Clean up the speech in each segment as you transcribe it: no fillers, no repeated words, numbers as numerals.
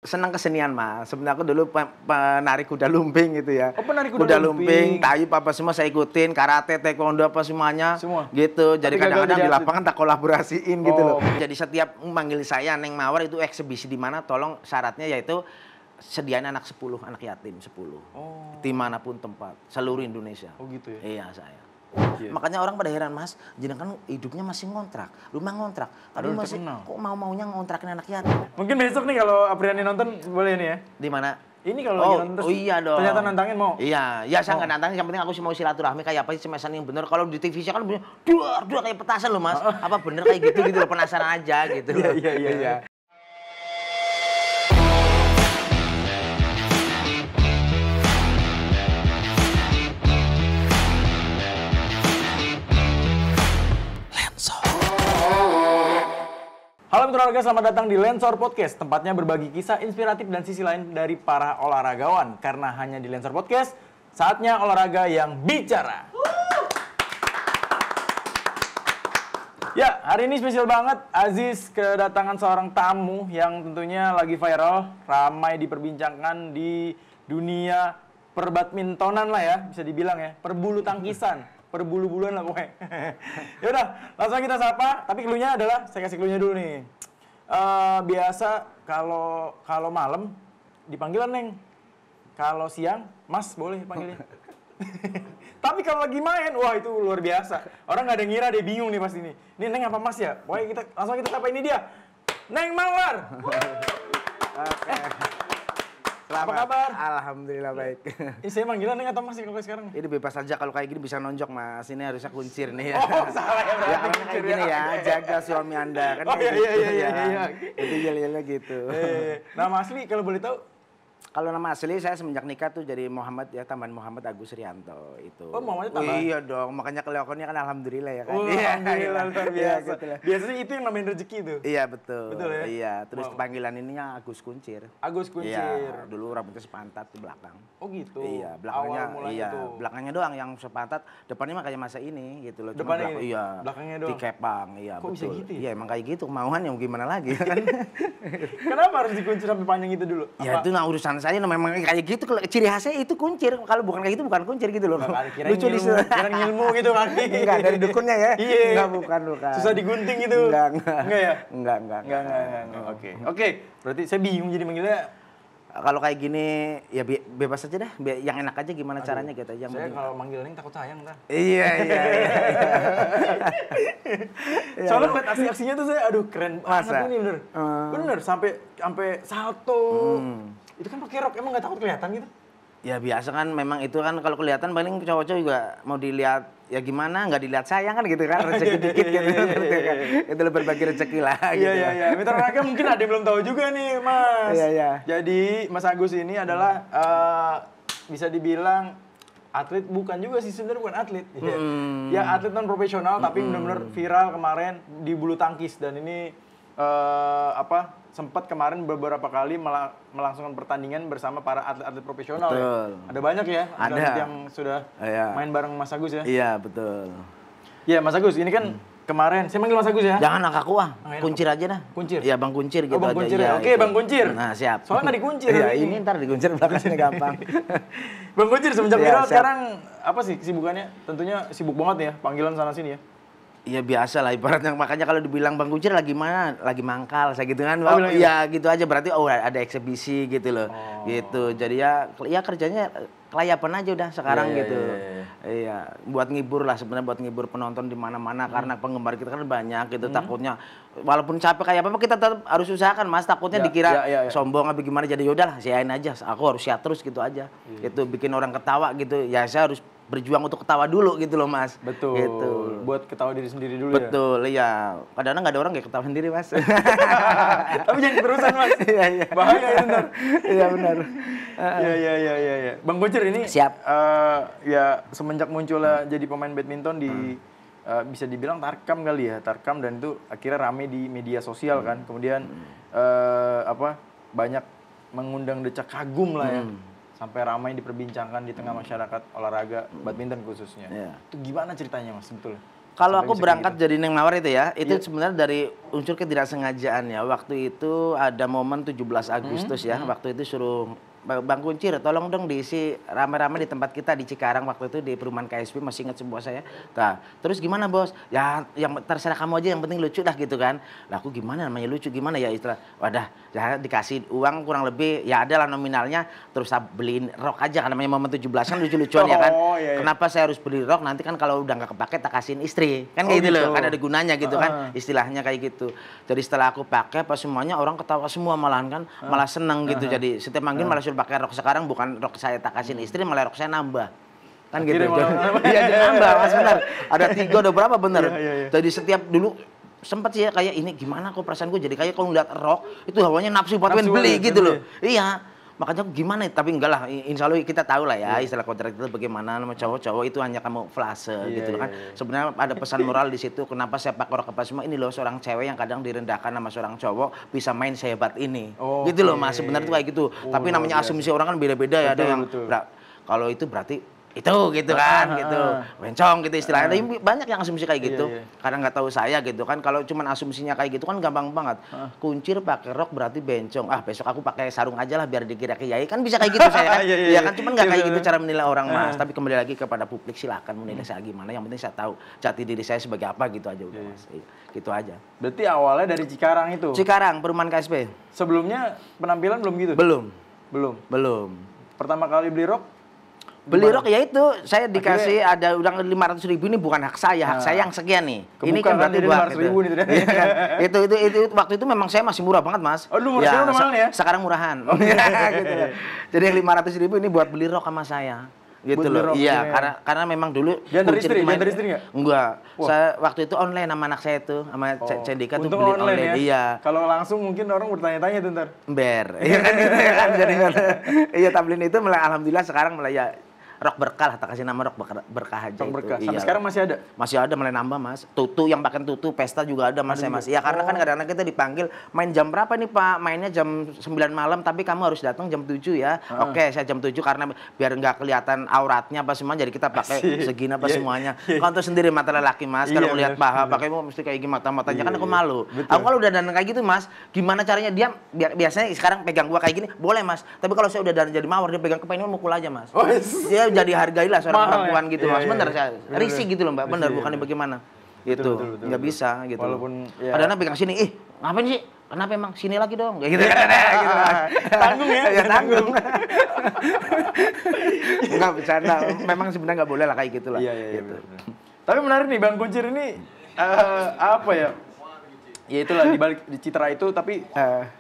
senang kesenian Mas. Sebenarnya aku dulu penari kuda lumping gitu ya. Oh, penari kuda lumping. Tayub apa semua saya ikutin, karate, taekwondo apa semuanya. Semua. Gitu. Jadi kadang-kadang di lapangan tak kolaborasiin gitu loh. Oh. Jadi setiap manggil saya Neng Mawar itu eksebisi di mana tolong syaratnya yaitu sediain anak 10, anak yatim 10. Oh. Dimanapun tempat, seluruh Indonesia. Oh gitu ya? Iya saya. Yeah. Makanya orang pada heran Mas, jenengan kan hidupnya masih ngontrak, rumah ngontrak. Tapi masih kok mau-maunya ngontrakin anak yatim. Mungkin besok nih kalau Apriani nonton boleh nih ya? Di mana? Ini kalau lagi nonton oh iya dong. Ternyata nantangin mau? Iya, ya saya nggak nantangin, yang penting aku sih mau silaturahmi kayak apa sih semesan yang bener. Kalau di TV sih kan bener, dua kayak petasan loh Mas. Apa bener kayak gitu loh, penasaran aja gitu loh. Iya. Halo Mitra Olahraga, selamat datang di Lensor Podcast, tempatnya berbagi kisah inspiratif dan sisi lain dari para olahragawan. Karena hanya di Lensor Podcast, saatnya olahraga yang bicara. Ya, hari ini spesial banget. Aziz kedatangan seorang tamu yang tentunya lagi viral, ramai diperbincangkan di dunia perbadmintonan lah ya, bisa dibilang ya, perbulu tangkisan. Perbulu-buluan lah pokoknya. Yaudah, langsung kita sapa. Tapi clue-nya adalah, saya kasih clue-nya dulu nih. Biasa kalau malam dipanggil Neng. Kalau siang, Mas boleh panggilnya. Tapi kalau lagi main, wah itu luar biasa. Orang nggak ada ngira, dia bingung nih pasti ini. Ini Neng apa Mas ya? Pokoknya langsung kita sapa, ini dia. Neng Mawar. Oke. Apa kabar? Alhamdulillah baik. Ini saya manggilnya Neng atau Mas kalau sekarang? Ini bebas aja, kalau kayak gini bisa nonjok Mas. Ini harusnya kuncir nih ya. Oh, salah ya berarti. Ya karena kayak gini ya, jaga suami Anda kan. Oh iya. Itu yel-yelnya gitu. Nama asli kalau boleh tahu? Kalau nama asli saya semenjak nikah tuh jadi Muhammad ya, Taman Muhammad Agus Rianto itu. Oh, Muhammadnya tambah? Iya dong, makanya kelakonnya kan alhamdulillah ya kan. Oh, alhamdulillah, luar biasa. Gitu lah. Biasanya itu yang namanya rezeki tuh. Iya betul. Betul ya? Iya, terus panggilan ininya Agus Kuncir. Agus Kuncir. Iya, dulu rambutnya sepantat di belakang. Oh gitu. Iya, belakangnya tuh. belakangnya doang yang sepantat, depannya mah kayak masa ini gitu loh. Depannya ini? Iya. Belakangnya doang. Dikepang, iya Kok betul. bisa gitu ya? Iya, emang kayak gitu, kemauan yang gimana lagi kan. Kenapa harus dikuncir sampai panjang itu dulu? Ya itu nah urusan saya, memang kayak gitu, ciri khasnya itu kuncir. Kalau bukan kayak gitu bukan kuncir gitu loh. Lucu di sana. Kira ngilmu gitu kan. Enggak, dari dukunnya ya. Iya. Enggak, bukan. Susah digunting gitu. Enggak ya? Enggak. Oke. Berarti saya bingung jadi manggilnya. Kalau kayak gini ya bebas aja dah, yang enak aja gimana caranya gitu aja. Saya kalau manggil Neng takut sayang ntar. Iya. Soalnya buat aksi-aksinya tuh saya keren banget ini bener. Bener sampai salto. Itu kan pakai rok, emang nggak takut kelihatan gitu? Ya biasa kan, memang itu kan kalau kelihatan paling cowok-cowok juga mau dilihat ya gimana, nggak dilihat sayang kan gitu kan, rezeki dikit gitu. Itu lebih berbagi rezeki lah gitu. Iya. Mitra Olahraga mungkin ada yang belum tahu juga nih Mas. Iya. Jadi Mas Agus ini adalah bisa dibilang atlet, bukan juga sih sebenarnya, bukan atlet. Ya atlet non profesional tapi benar-benar viral kemarin di bulu tangkis, dan ini sempat kemarin beberapa kali melangsungkan pertandingan bersama para atlet-atlet profesional. Betul. Ya. Ada banyak ya atlet yang sudah main bareng Mas Agus ya. Iya betul. Iya Mas Agus, ini kan kemarin saya manggil Mas Agus ya. Jangan aku kuncir aja dah. Kuncir. Iya Bang Kuncir gitu Bang aja. Kuncir Ya, Oke Bang Kuncir. Nah siap. Soalnya nggak dikuncir. Iya ini ntar dikuncir belakangnya gampang. Bang Kuncir semenjak Ya, viral sekarang apa sih kesibukannya? Tentunya sibuk banget ya, panggilan sana sini ya. Iya biasa lah ibaratnya, makanya kalau dibilang Bang Kuncir lagi mana, lagi mangkal saya gitu kan. Iya gitu aja, berarti ada eksebisi gitu loh. Gitu. Jadi ya kerjanya kelayapan aja udah sekarang gitu. Iya, buat ngibur lah sebenarnya, buat ngibur penonton di mana-mana karena penggemar kita kan banyak gitu. Takutnya walaupun capek kayak apa kita tetap harus usahakan Mas, takutnya dikira sombong apa gimana, jadi yaudah lah siain aja. Aku harus siap terus gitu aja. Gitu bikin orang ketawa gitu. Ya saya harus berjuang untuk ketawa dulu gitu loh Mas. Betul. Gitu. Buat ketawa diri sendiri dulu. Betul, iya. Kadang-kadang nggak ada orang kayak ketawa sendiri Mas. Tapi jangan terusan Mas. Iya. Bahaya ya ntar. Iya benar. Iya. Bang Kuncir ini siap. Ya semenjak munculnya jadi pemain badminton di bisa dibilang Tarkam kali ya, Tarkam, dan itu akhirnya rame di media sosial kan. Kemudian banyak mengundang decak kagum lah ya. Sampai ramai diperbincangkan di tengah masyarakat olahraga badminton khususnya. Itu gimana ceritanya Mas sebetulnya? Kalau sampai aku bisa berangkat kayak jadi Neng Mawar itu ya, itu Iya. sebenarnya dari unsur ketidaksengajaan ya. Waktu itu ada momen 17 Agustus ya, waktu itu suruh Bang Kuncir, tolong dong diisi rame-rame di tempat kita di Cikarang waktu itu di perumahan KSP, masih ingat semua saya. Nah, terus gimana bos? Ya yang terserah kamu aja, yang penting lucu dah gitu kan. Lah aku gimana namanya lucu, gimana ya istilah. Wadah, ya dikasih uang kurang lebih, ya adalah nominalnya, terus saya beliin rok aja kan namanya momen 17-an lucu-lucuan ya kan. Oh, iya, iya. Kenapa saya harus beli rok? Nanti kan kalau udah nggak kepake tak kasihin istri. Kan Oh, kayak gitu loh, gitu. kan ada gunanya gitu kan. Istilahnya kayak gitu. Jadi setelah aku pakai pas semuanya orang ketawa semua malahan kan, malah seneng gitu. Jadi setiap manggil malah suruh pakai rok, sekarang bukan rok saya tak kasihin istri, malah rok saya nambah. Kan gitu. Akhirnya malah nambah. Iya, jadi nambah Mas, bener. Ada 3 udah berapa bener. Iya. Jadi setiap dulu sempet sih ya kayak ini gimana kok perasaan gue jadi kayak kalau ngeliat rok itu hawanya nafsu buat pengen beli banget, gitu beli. loh. Iya. Makanya gimana ya? Tapi enggak lah, insya Allah kita tahu lah ya istilah kontrak itu bagaimana sama cowok-cowok itu hanya kamuflase gitu loh kan. Sebenarnya ada pesan moral di situ, kenapa saya pakai rok apa semua ini loh, seorang cewek yang kadang direndahkan sama seorang cowok bisa main sehebat ini. Gitu loh Mas, sebenarnya tuh kayak gitu. Tapi namanya asumsi orang kan beda-beda ya, ada yang kalau itu berarti itu gitu kan gitu, bencong gitu istilahnya. Tapi banyak yang asumsi kayak gitu, karena nggak tahu saya gitu kan. Kalau cuman asumsinya kayak gitu kan gampang banget. Kuncir pakai rok berarti bencong. Ah besok aku pakai sarung aja lah biar dikira kiai, kan bisa kayak gitu saya kan. Iya kan, cuman nggak kayak gitu cara menilai orang Mas. Tapi kembali lagi kepada publik, silakan menilai saya gimana. Yang penting saya tahu jati diri saya sebagai apa gitu aja udah Mas. Gitu aja. Berarti awalnya dari Cikarang itu. Cikarang, perumahan KSP. Sebelumnya penampilan belum gitu? Belum. Belum. Pertama kali beli rok? Beli rok ya itu saya dikasih ada uang 500.000, ini bukan hak saya yang sekian nih. Ini kan berarti buat 500.000 nih ternyata. Iya kan? itu waktu itu memang saya masih murah banget Mas. Oh, dulu udah mahal ya? Sekarang murahan. Gitu. Jadi yang 500.000 ini buat beli rok sama saya. Gitu Buat beli loh. rok, Iya, ya. karena memang dulu Diantar Kuncir istri, main- diantar istri nggak? Enggak. Saya waktu itu online sama anak saya itu, sama Cendika tuh Untung beli online ya? Iya. Kalau langsung mungkin orang bertanya-tanya tuh ntar. Ember. Iya kan gitu ya kan. Jadi iya tablin itu mulai alhamdulillah sekarang mulai ya rok berkah lah, tak kasih nama rok berkah aja. Rok berkah. Itu. Sampai Iya. sekarang masih ada? Masih ada, mulai nambah Mas. Tutu yang pakai tutu pesta juga ada Mas. Mas. Ya karena kan kadang-kadang kita dipanggil main jam berapa nih Pak? Mainnya jam 9 malam tapi kamu harus datang jam 7 ya. Oke, saya jam 7 karena biar nggak kelihatan auratnya apa semua, jadi kita pakai segini apa semuanya. Kau tahu sendiri mata lelaki Mas, kalau melihat paha pakai mesti kayak gini mata-matanya kan aku malu. Aku kalau udah dandan kayak gitu Mas, gimana caranya dia biasanya sekarang pegang gua kayak gini, boleh Mas. Tapi kalau saya udah dandan jadi mawar, dia pegang kepala ini mukul aja Mas. Dia jadi hargailah seorang perempuan gitu Mas. Bener saya. Risih gitu loh Mbak. Bener, bukannya bagaimana. Gitu. Nggak bisa gitu. Walaupun ya. Kadang-kadang pegang sini, ngapain sih? Kenapa emang? Sini lagi dong. Kayak gitu kan. Gitu, Mas. Tanggung ya? Ya tanggung. Enggak bercanda. Memang sebenarnya nggak boleh lah kayak gitu lah. Iya, Gitu. bener. Tapi menarik nih Bang Kuncir ini apa ya? Ya itulah di balik di citra itu, tapi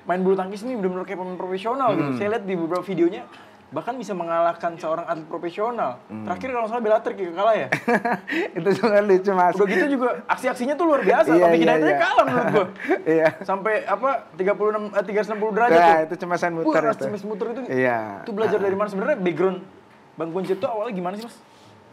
main bulu tangkis ini benar-benar kayak pemain profesional gitu. Saya lihat di beberapa videonya bahkan bisa mengalahkan seorang atlet profesional. Terakhir kalau nggak salah Bellatrix kalah ya. Itu juga lucu Mas. Udah gitu juga aksi-aksinya tuh luar biasa. Iya, Tapi iya, Hinata iya. kalah menurut gua. Iya. Sampai apa 360 derajat Nah, tuh. itu cuma saya muter Wah, itu. cuma muter itu. Iya. Itu belajar dari mana sebenarnya? Background Bang Kuncir tuh awalnya gimana sih Mas?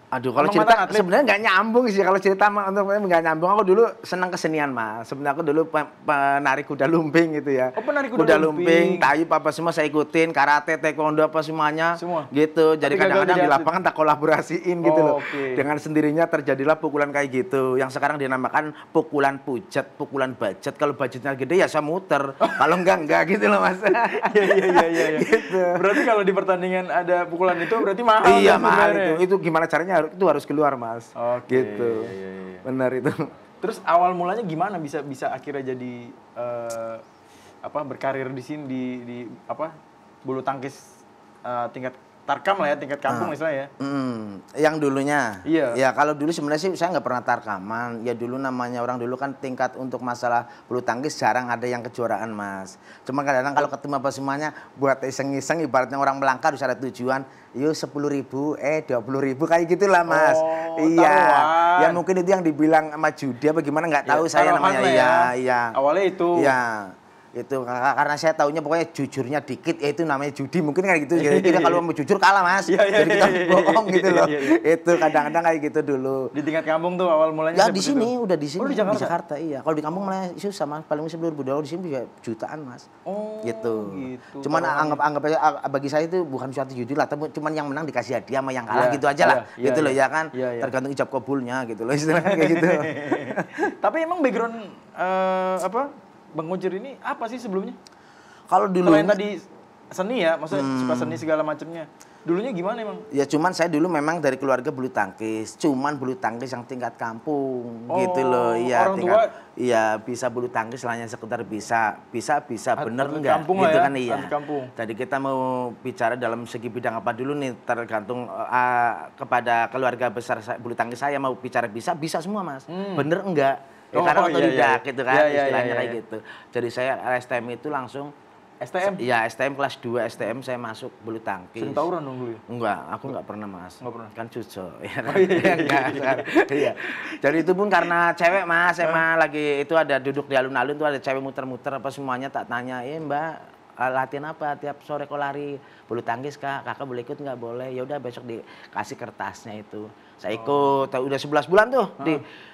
Aduh, kalau Emang cerita mantan atlet? sebenarnya nggak nyambung sih. Kalau cerita untuk nggak nyambung. Aku dulu senang kesenian Mas. Sebenarnya aku dulu penari kuda lumping gitu ya. Oh, penari kuda lumping. Tayu apa semua saya ikutin, karate, taekwondo apa semuanya. Semua? Gitu. Jadi Tapi gagal kadang-kadang jadi di atlet. lapangan tak kolaborasiin gitu loh. Oke. Dengan sendirinya terjadilah pukulan kayak gitu. Yang sekarang dinamakan pukulan pujet, pukulan budget. Kalau budgetnya gede ya saya muter. Kalau enggak gitu loh Mas. Iya. Gitu. Berarti kalau di pertandingan ada pukulan itu berarti mahal. Iya kan mahal sebenarnya? itu gimana caranya itu harus keluar Mas. Oke, Gitu. iya. Benar itu. Terus awal mulanya gimana bisa akhirnya jadi berkarir di sini di bulu tangkis tingkat tarkam lah ya, tingkat kampung misalnya ya. Yang dulunya. Iya. Ya kalau dulu sebenarnya sih saya nggak pernah tarkaman. Ya dulu namanya orang dulu kan tingkat untuk masalah bulu tangkis jarang ada yang kejuaraan Mas. Cuma kadang-kadang kalau ketemu apa semuanya buat iseng-iseng ibaratnya orang melangkah harus ada tujuan. Yuk 10.000, 20.000 kayak gitulah Mas. Oh, Iya. taruhan. Ya mungkin itu yang dibilang sama judi apa gimana nggak tahu Ya, saya taruhan namanya. lah Iya, ya. iya. Awalnya itu. Iya. Itu karena saya taunya pokoknya jujurnya dikit, ya itu namanya judi mungkin kayak gitu. Jadi kita kalau mau jujur kalah mas, jadi kita bohong gitu loh. Itu kadang-kadang kayak gitu dulu. Di tingkat kampung tuh awal mulanya. Ya di sini, udah di sini. Oh, di Jakarta iya. Kalau di kampung malah susah mas, paling bisa $1000 di sini bisa jutaan mas. Oh gitu. Cuman Oh. anggap aja bagi saya itu bukan suatu judi lah, tapi cuman yang menang dikasih hadiah sama yang kalah gitu aja lah. Gitu loh ya kan. Tergantung ijab kabulnya gitu loh istilahnya kayak gitu. Tapi emang background Bang Ucir ini apa sih sebelumnya? Kalau dulu selain tadi seni ya, maksudnya suka seni segala macamnya. Dulunya gimana emang? Ya cuman saya dulu memang dari keluarga bulu tangkis, cuman bulu tangkis yang tingkat kampung gitu loh. Iya, orang tua iya bisa bulu tangkis hanya sekedar bisa bener enggak kampung gitu ya, kan iya. kampung. Jadi kita mau bicara dalam segi bidang apa dulu nih tergantung kepada keluarga besar bulu tangkis saya mau bicara bisa semua Mas. Bener enggak? Ya, karena otodidak gitu kan istilahnya kayak gitu. Jadi saya STM itu langsung STM? Iya, STM kelas 2 STM saya masuk bulu tangkis. Sering tawuran dong dulu ya? Enggak, aku enggak pernah Mas. Enggak pernah? Kan cuco. Ya, enggak. Iya. Jadi itu pun karena cewek Mas, emang lagi itu ada duduk di alun-alun tuh ada cewek muter-muter apa semuanya tak tanya, Mbak latihan apa tiap sore kok lari bulu tangkis kakak boleh ikut nggak boleh ya udah besok dikasih kertasnya itu saya ikut udah 11 bulan tuh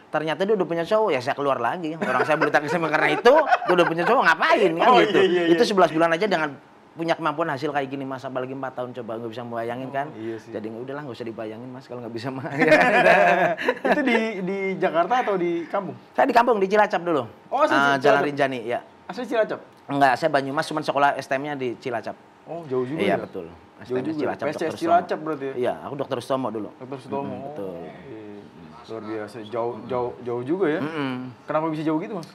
ternyata dia udah punya cowok ya saya keluar lagi orang saya bulu tangkis karena itu dia udah punya cowok ngapain kan gitu itu 11 bulan aja dengan punya kemampuan hasil kayak gini Mas apalagi 4 tahun coba nggak bisa membayangin kan jadi udahlah nggak usah dibayangin Mas kalau nggak bisa itu di Jakarta atau di kampung? Saya di kampung di Cilacap dulu Jalan Rinjani ya asli Cilacap? Enggak, saya Banyumas, cuma sekolah STM-nya di Cilacap. Oh, jauh juga iya, ya? betul. Jauh juga. PSCS Cilacap berarti ya? Iya, aku dokter Sutomo dulu. Dokter Sutomo. Betul. Luar biasa, jauh juga ya. Kenapa bisa jauh gitu, Mas?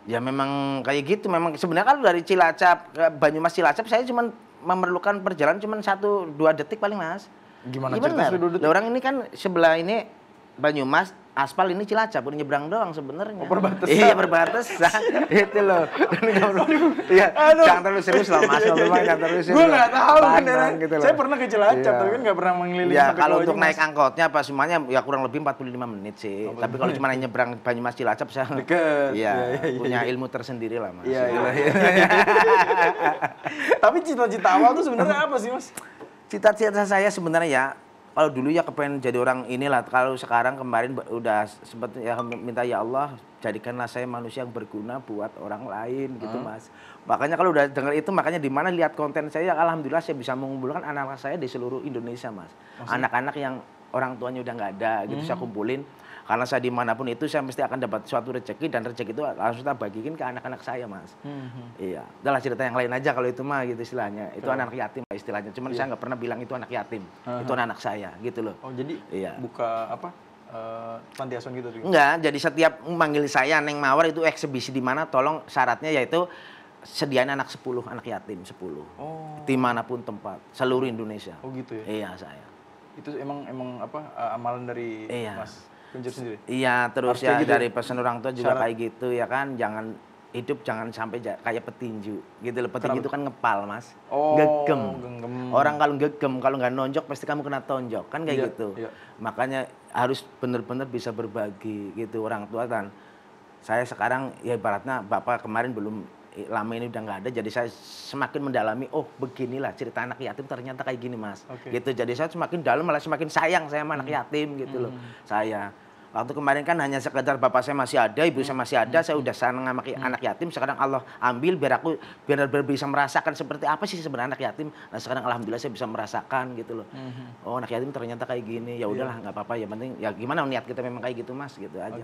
Ya memang kayak gitu, memang sebenarnya kalau dari Cilacap ke Banyumas Cilacap saya cuma memerlukan perjalanan cuma 1-2 detik paling, Mas. Gimana ceritanya 2 detik? Orang ini kan sebelah ini Banyumas, aspal ini Cilacap, udah nyebrang doang sebenarnya. Oh, perbatasan. Iya, perbatasan. Itu loh. Iya, jangan terlalu serius lah Mas, memang jangan terlalu serius. Gue nggak tahu beneran. Gitu saya pernah ke Cilacap, tapi kan nggak pernah mengelilingi. Ya, kalau untuk naik angkotnya apa semuanya ya kurang lebih 45 menit sih. Tapi kalau cuma nyebrang Banyumas Cilacap saya deket. Iya, punya ilmu tersendiri lah Mas. Iya. Tapi cita-cita awal tuh sebenarnya apa sih Mas? Cita-cita saya sebenarnya ya kalau dulu ya kepengen jadi orang inilah, kalau sekarang kemarin udah sempat ya minta ya Allah jadikanlah saya manusia yang berguna buat orang lain gitu Mas. Makanya kalau udah dengar itu makanya di mana lihat konten saya alhamdulillah saya bisa mengumpulkan anak-anak saya di seluruh Indonesia Mas. Anak-anak yang orang tuanya udah nggak ada gitu saya kumpulin. Karena saya dimanapun itu saya mesti akan dapat suatu rezeki dan rezeki itu langsung kita bagikan ke anak-anak saya Mas. Iya, udahlah cerita yang lain aja kalau itu mah gitu istilahnya. Itu anak yatim istilahnya. Cuman saya nggak pernah bilang itu anak yatim. Itu anak saya gitu loh. Oh jadi buka apa? Panti asuhan gitu? Enggak, jadi setiap manggil saya Neng Mawar itu eksebisi di mana tolong syaratnya yaitu sediain anak 10 anak yatim 10. Dimanapun tempat seluruh Indonesia. Oh gitu ya? Iya saya. Itu emang apa amalan dari Mas Kuncir sendiri? Iya, terus ya gitu dari pesan orang tua juga kayak gitu ya kan, jangan hidup jangan sampai kayak petinju gitu loh. Petinju itu kan ngepal Mas, gegem. Orang kalau gegem, kalau nggak nonjok pasti kamu kena tonjok kan kayak gitu. Makanya harus benar-benar bisa berbagi gitu orang tua. Dan saya sekarang ya ibaratnya bapak kemarin belum lama ini udah nggak ada, jadi saya semakin mendalami, oh beginilah cerita anak yatim ternyata kayak gini Mas, gitu. Jadi saya semakin dalam malah semakin sayang saya sama anak yatim gitu loh. Saya waktu kemarin kan hanya sekedar bapak saya masih ada, ibu saya masih ada, saya udah senang sama anak yatim. Sekarang Allah ambil biar aku biar bisa merasakan seperti apa sih sebenarnya anak yatim. Nah sekarang alhamdulillah saya bisa merasakan gitu loh. Oh anak yatim ternyata kayak gini, ya udahlah nggak apa-apa, ya penting ya gimana niat kita memang kayak gitu Mas gitu aja.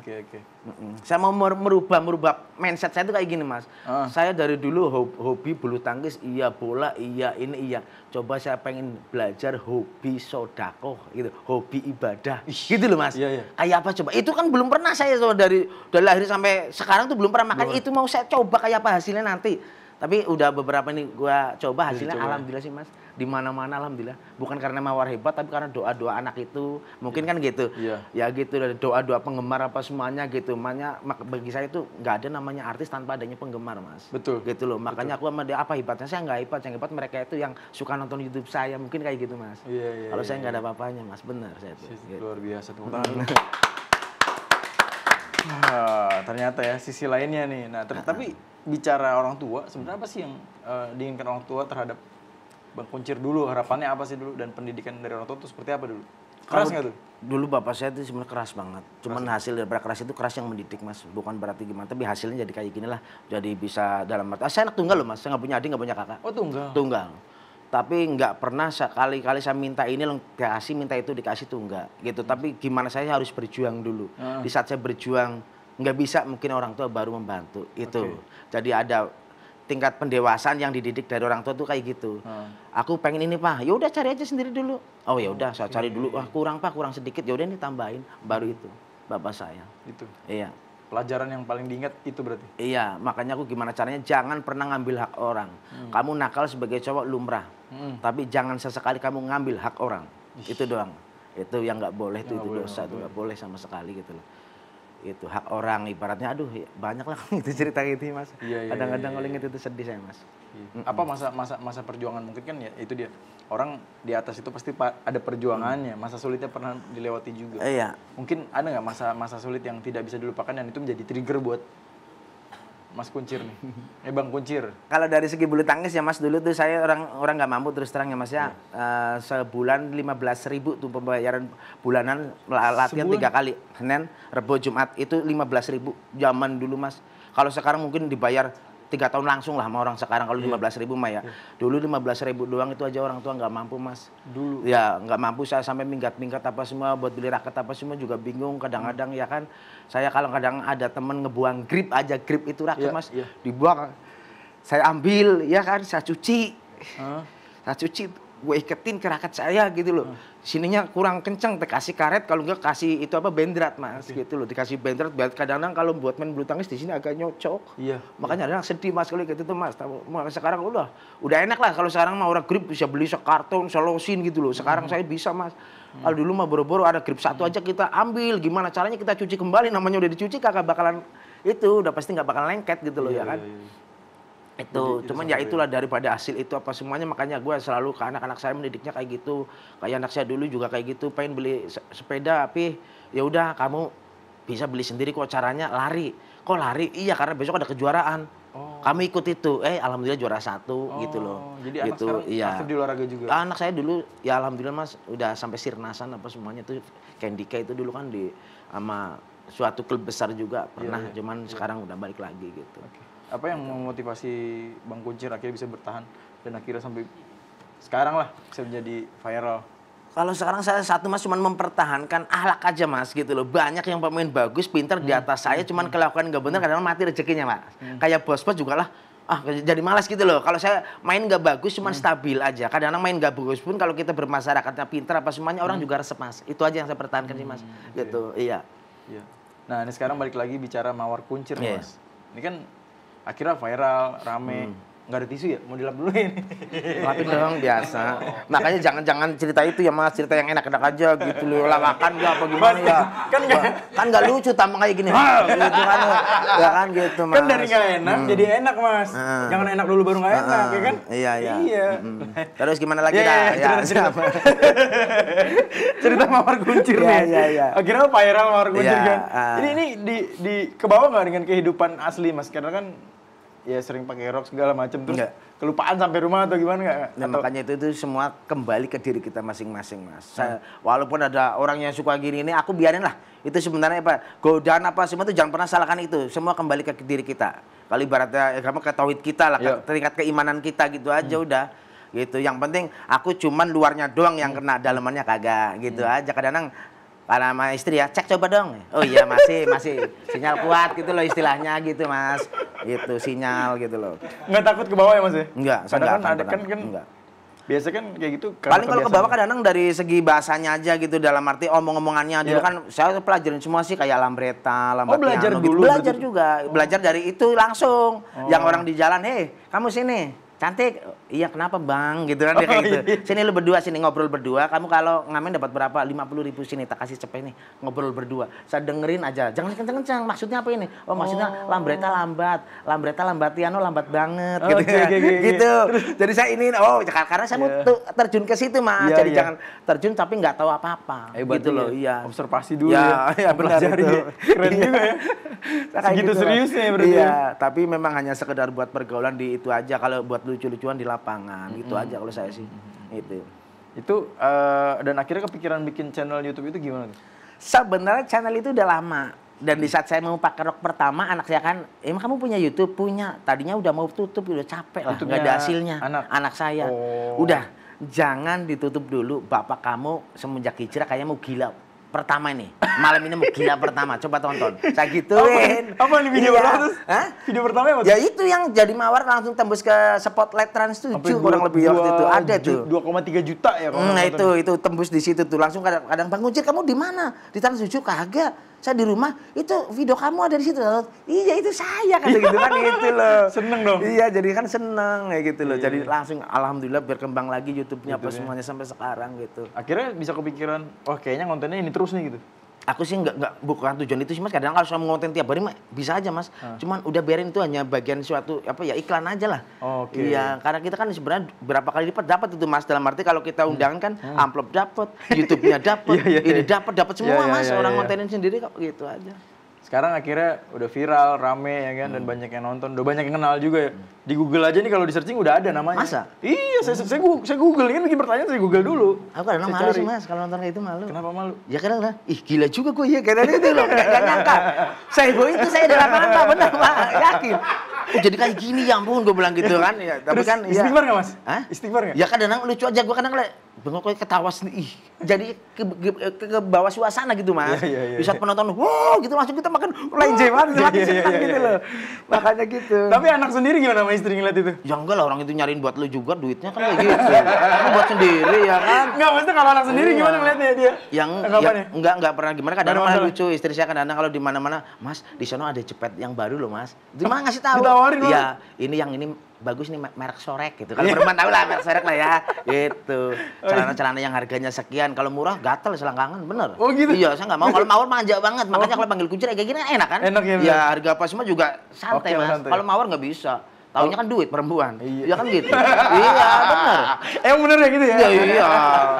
Saya mau merubah mindset saya itu kayak gini Mas. Saya dari dulu hobi bulu tangkis, iya bola, iya ini iya. Coba saya pengen belajar hobi sodako gitu, hobi ibadah gitu loh Mas. Kayak apa coba? Itu kan belum pernah saya dari lahir sampai sekarang tuh belum pernah makan. Itu mau saya coba kayak apa hasilnya nanti. Tapi udah beberapa ini gua coba hasilnya alhamdulillah sih Mas. Di mana-mana alhamdulillah. Bukan karena Mawar hebat tapi karena doa-doa anak itu. Mungkin kan gitu. Ya gitu doa-doa penggemar apa semuanya gitu. Makanya bagi saya itu nggak ada namanya artis tanpa adanya penggemar Mas. Betul. Gitu loh. Makanya aku sama dia apa hebatnya? Saya nggak hebat. Yang hebat mereka itu yang suka nonton YouTube saya. Mungkin kayak gitu Mas. Kalau saya nggak ada apa-apanya Mas. Benar saya itu. Luar biasa. Tepuk tangan. Ternyata ya sisi lainnya nih. Nah, tapi bicara orang tua, sebenarnya apa sih yang diinginkan orang tua terhadap Bang Kuncir dulu? Harapannya apa sih dulu? Dan pendidikan dari orang tua itu seperti apa dulu? Keras nggak tuh? Dulu bapak saya itu sebenarnya keras banget. Cuman hasil daripada keras itu keras yang mendidik mas. Bukan berarti gimana, tapi hasilnya jadi kayak gini lah. Jadi bisa dalam arti, saya anak tunggal loh mas. Saya nggak punya adik, nggak punya kakak. Oh tunggal? Tunggal. Tapi nggak pernah sekali-kali saya minta ini dikasih, minta itu dikasih tuh enggak gitu. Tapi gimana saya harus berjuang dulu. Di saat saya berjuang nggak bisa mungkin orang tua baru membantu itu. Jadi ada tingkat pendewasaan yang dididik dari orang tua tuh kayak gitu. Aku pengen ini pak, ya udah cari aja sendiri dulu. Oh ya udah saya cari dulu. Wah kurang pak, kurang sedikit. Ya udah ini tambahin. Baru itu bapak saya. Itu. Iya. Pelajaran yang paling diingat itu berarti? Iya, makanya aku gimana caranya jangan pernah ngambil hak orang. Kamu nakal sebagai cowok lumrah, tapi jangan sesekali kamu ngambil hak orang. Itu doang. Itu yang nggak boleh, itu dosa, itu nggak boleh sama sekali gitu loh. Itu hak orang ibaratnya, aduh banyak lah itu cerita gitu mas. Kadang-kadang kalau inget itu sedih saya mas. Apa masa perjuangan mungkin kan ya itu dia. Orang di atas itu pasti ada perjuangannya, masa sulitnya pernah dilewati juga. Iya. Mungkin ada nggak masa sulit yang tidak bisa dilupakan dan itu menjadi trigger buat Mas Kuncir nih, Bang Kuncir. Kalau dari segi bulu tangkis ya mas, dulu tuh saya orang nggak mampu terus terang ya mas ya. Sebulan 15.000 tuh pembayaran bulanan latihan 3 kali, Senin, Rebo, Jumat itu 15.000 zaman dulu mas. Kalau sekarang mungkin dibayar 3 tahun langsung lah sama orang sekarang kalau 15.000 mah ya. Dulu 15.000 doang itu aja orang tua nggak mampu mas. Dulu? Ya nggak mampu, saya sampai minggat-minggat apa semua buat beli raket apa semua juga bingung kadang-kadang ya kan. Saya kalau kadang ada temen ngebuang grip aja, grip itu raket mas. Dibuang, saya ambil ya kan, saya cuci. Saya cuci, gue iketin ke raket saya gitu loh. Sininya kurang kenceng, kasih karet, kalau enggak kasih itu apa bendrat mas gitu loh. Dikasih bendrat, kadang-kadang kalau buat main bulu tangkis di sini agak nyocok. Makanya ada sedih mas kalau gitu tuh mas. Sekarang udah enak lah, kalau sekarang mah orang grip bisa beli sekarton, selosin gitu loh. Sekarang saya bisa mas. Kalau dulu mah boro-boro ada grip satu aja kita ambil, gimana caranya kita cuci kembali, namanya udah dicuci kagak bakalan itu, udah pasti nggak bakalan lengket gitu loh ya kan. Itu cuman ya itulah daripada hasil itu apa semuanya, makanya gue selalu ke anak-anak saya mendidiknya kayak gitu. Kayak anak saya dulu juga kayak gitu, pengen beli sepeda tapi ya udah kamu bisa beli sendiri kok, caranya lari. Kok lari? Iya karena besok ada kejuaraan. Kamu ikut itu, alhamdulillah juara 1 gitu loh. Jadi anak gitu, sekarang aktif di olahraga juga? Anak saya dulu ya alhamdulillah mas udah sampai sirnasan apa semuanya tuh. Kendika itu dulu kan di sama suatu klub besar juga pernah, cuman sekarang udah balik lagi gitu. Apa yang memotivasi Bang Kuncir akhirnya bisa bertahan dan akhirnya sampai sekarang lah bisa menjadi viral? Kalau sekarang saya satu mas cuman mempertahankan akhlak aja mas gitu loh. Banyak yang pemain bagus, pintar di atas saya, cuman kelakuan nggak benar kadang mati rezekinya mas. Kayak bos-bos juga lah, jadi malas gitu loh. Kalau saya main nggak bagus cuman stabil aja. Kadang-kadang main nggak bagus pun kalau kita bermasyarakatnya pintar apa semuanya orang juga resep mas. Itu aja yang saya pertahankan sih mas. Gitu, iya. Nah ini sekarang balik lagi bicara Mawar Kuncir mas. Ini kan akhirnya viral, rame. Nggak ada tisu ya? Mau dilap dulu ini? Lapin dong, biasa. Makanya jangan cerita itu ya mas, cerita yang enak-enak aja gitu loh. Lawakan ya apa gimana ya. Kan nggak lucu tampang kayak gini. Gitu kan. Ya kan gitu mas. Kan dari nggak enak jadi enak mas. Jangan enak dulu baru nggak enak ya kan? Iya. Terus gimana lagi dah? Cerita Mawar Kuncir nih. Iya. Akhirnya viral Mawar Kuncir kan. Jadi ini di kebawa nggak dengan kehidupan asli mas? Karena kan ya sering pakai rok segala macam terus kelupaan sampai rumah atau gimana nggak? Nah, makanya itu semua kembali ke diri kita masing-masing mas. Walaupun ada orang yang suka gini ini, aku biarin lah. Itu sebenarnya apa godaan apa semua itu jangan pernah salahkan itu. Semua kembali ke diri kita. Kalau ibaratnya kamu ke tauhid kita lah, tingkat keimanan kita gitu aja udah. Gitu. Yang penting aku cuman luarnya doang yang kena, dalamannya kagak. Gitu aja. Kadang-kadang karena sama istri ya, cek coba dong. Oh iya masih sinyal kuat gitu loh istilahnya gitu mas. Gitu sinyal gitu loh. Nggak takut ke bawah ya mas ya? Enggak, saya enggak. Biasa kan kayak gitu. Paling kalau ke bawah kadang-kadang dari segi bahasanya aja gitu, dalam arti omong-omongannya. Dulu kan saya pelajarin semua sih kayak lambreta, belajar piano, dulu. Gitu. Belajar juga, belajar dari itu langsung. Yang orang di jalan, kamu sini. cantik. Iya kenapa bang? Gitu kan dia kayak gitu. Sini lu berdua, sini ngobrol berdua. Kamu kalau ngamen dapat berapa? 50.000 sini, tak kasih cepet nih. Ngobrol berdua. Saya dengerin aja. Jangan kenceng-kenceng. Maksudnya apa ini? Oh maksudnya lambreta lambat. Lambreta lambatiano lambat banget. Gitu. Gitu. Jadi saya ini, karena saya mau terjun ke situ mas. Jadi jangan terjun tapi nggak tahu apa-apa. Gitu loh. Iya. Observasi dulu ya benar itu. Keren juga ya. Segitu seriusnya ya berarti. Iya, tapi memang hanya sekedar buat pergaulan di itu aja. Kalau buat lucu-lucuan di lapangan, gitu aja kalau saya sih. Itu dan akhirnya kepikiran bikin channel YouTube itu gimana tuh? Sebenarnya channel itu udah lama. Dan di saat saya mau pakai rok pertama, anak saya kan, emang kamu punya YouTube? Punya. Tadinya udah mau tutup, udah capek lah, nggak ada hasilnya. Anak saya. Udah, jangan ditutup dulu. Bapak kamu semenjak hijrah kayaknya mau gila. Pertama ini, malam ini mau gila pertama, coba tonton. Saya gituin. Apa nih video pertama terus? Video pertama apa? Ya itu yang jadi mawar langsung tembus ke Spotlight Trans 7 kurang lebih waktu itu. Ada tuh. 2,3 juta ya kalau Nah itu tembus di situ tuh. Langsung kadang Bang Kuncir kamu di mana? Di Trans 7 kagak. Saya di rumah, itu video kamu ada di situ. Iya itu saya kata gitu kan gitu loh. Seneng dong. Iya jadi kan seneng kayak gitu loh. Jadi langsung alhamdulillah berkembang lagi YouTube-nya apa semuanya sampai sekarang gitu. Akhirnya bisa kepikiran, wah kayaknya kontennya ini terus nih gitu. Aku sih nggak bukan tujuan itu sih mas. Kadang kalau sama ngonten tiap hari bisa aja mas. Cuman udah biarin itu hanya bagian suatu iklan aja lah. Iya karena kita kan sebenarnya berapa kali lipat dapat itu mas. Dalam arti kalau kita undangan kan amplop dapat, YouTube-nya dapat, ini dapat semua mas. Orang ngontenin sendiri kok gitu aja. Sekarang akhirnya udah viral, rame ya kan, dan banyak yang nonton, udah banyak yang kenal juga ya. Di Google aja nih kalau di searching udah ada namanya. Masa? Iya, saya Google, ini bikin pertanyaan saya Google dulu. Aku kadang malu sih mas, kalau nonton kayak itu malu. Kenapa malu? Ya kadang gila juga gue ya, kayak gitu loh, gak nyangka. Saya itu saya di lapangan pak, bener pak, yakin. Jadi kayak gini ya ampun, gue bilang gitu kan. Ya, tapi terus kan istighfar nggak mas? Hah? Istighfar nggak? Ya kadang lucu aja, gue kadang bengok kayak ketawa sendiri. Jadi ke bawah suasana gitu mas. Di saat penonton, wow gitu langsung kita makan lenjewan, makin senang gitu loh. Makanya gitu. Tapi anak sendiri gimana sama istri ngeliat itu? Ya enggak lah, orang itu nyariin buat lu juga, duitnya kan kayak gitu. Lu buat sendiri ya kan. Enggak, maksudnya kalau anak sendiri gimana ngeliatnya dia? Yang enggak pernah gimana, kadang-kadang lucu. Istri saya kadang-kadang kalau di mana-mana, mas di sana ada cepet yang baru loh mas. Di mana ngasih tahu? Ditawarin loh. Iya, ini yang ini bagus nih merek Sorek gitu. Kalau perempuan tahu lah merek Sorek lah ya. Gitu. Celana-celana yang harganya sekian, kalau murah gatel selangkangan, bener. Oh gitu? Iya, saya nggak mau. Kalau mawar manja banget, makanya kalau panggil kuncir kayak gini enak kan? Enak ya. Ya harga apa semua juga santai mas. Kalau mawar nggak bisa. Taunya kan duit perempuan. Iya kan gitu. Iya, benar. Emang bener ya gitu ya? Iya.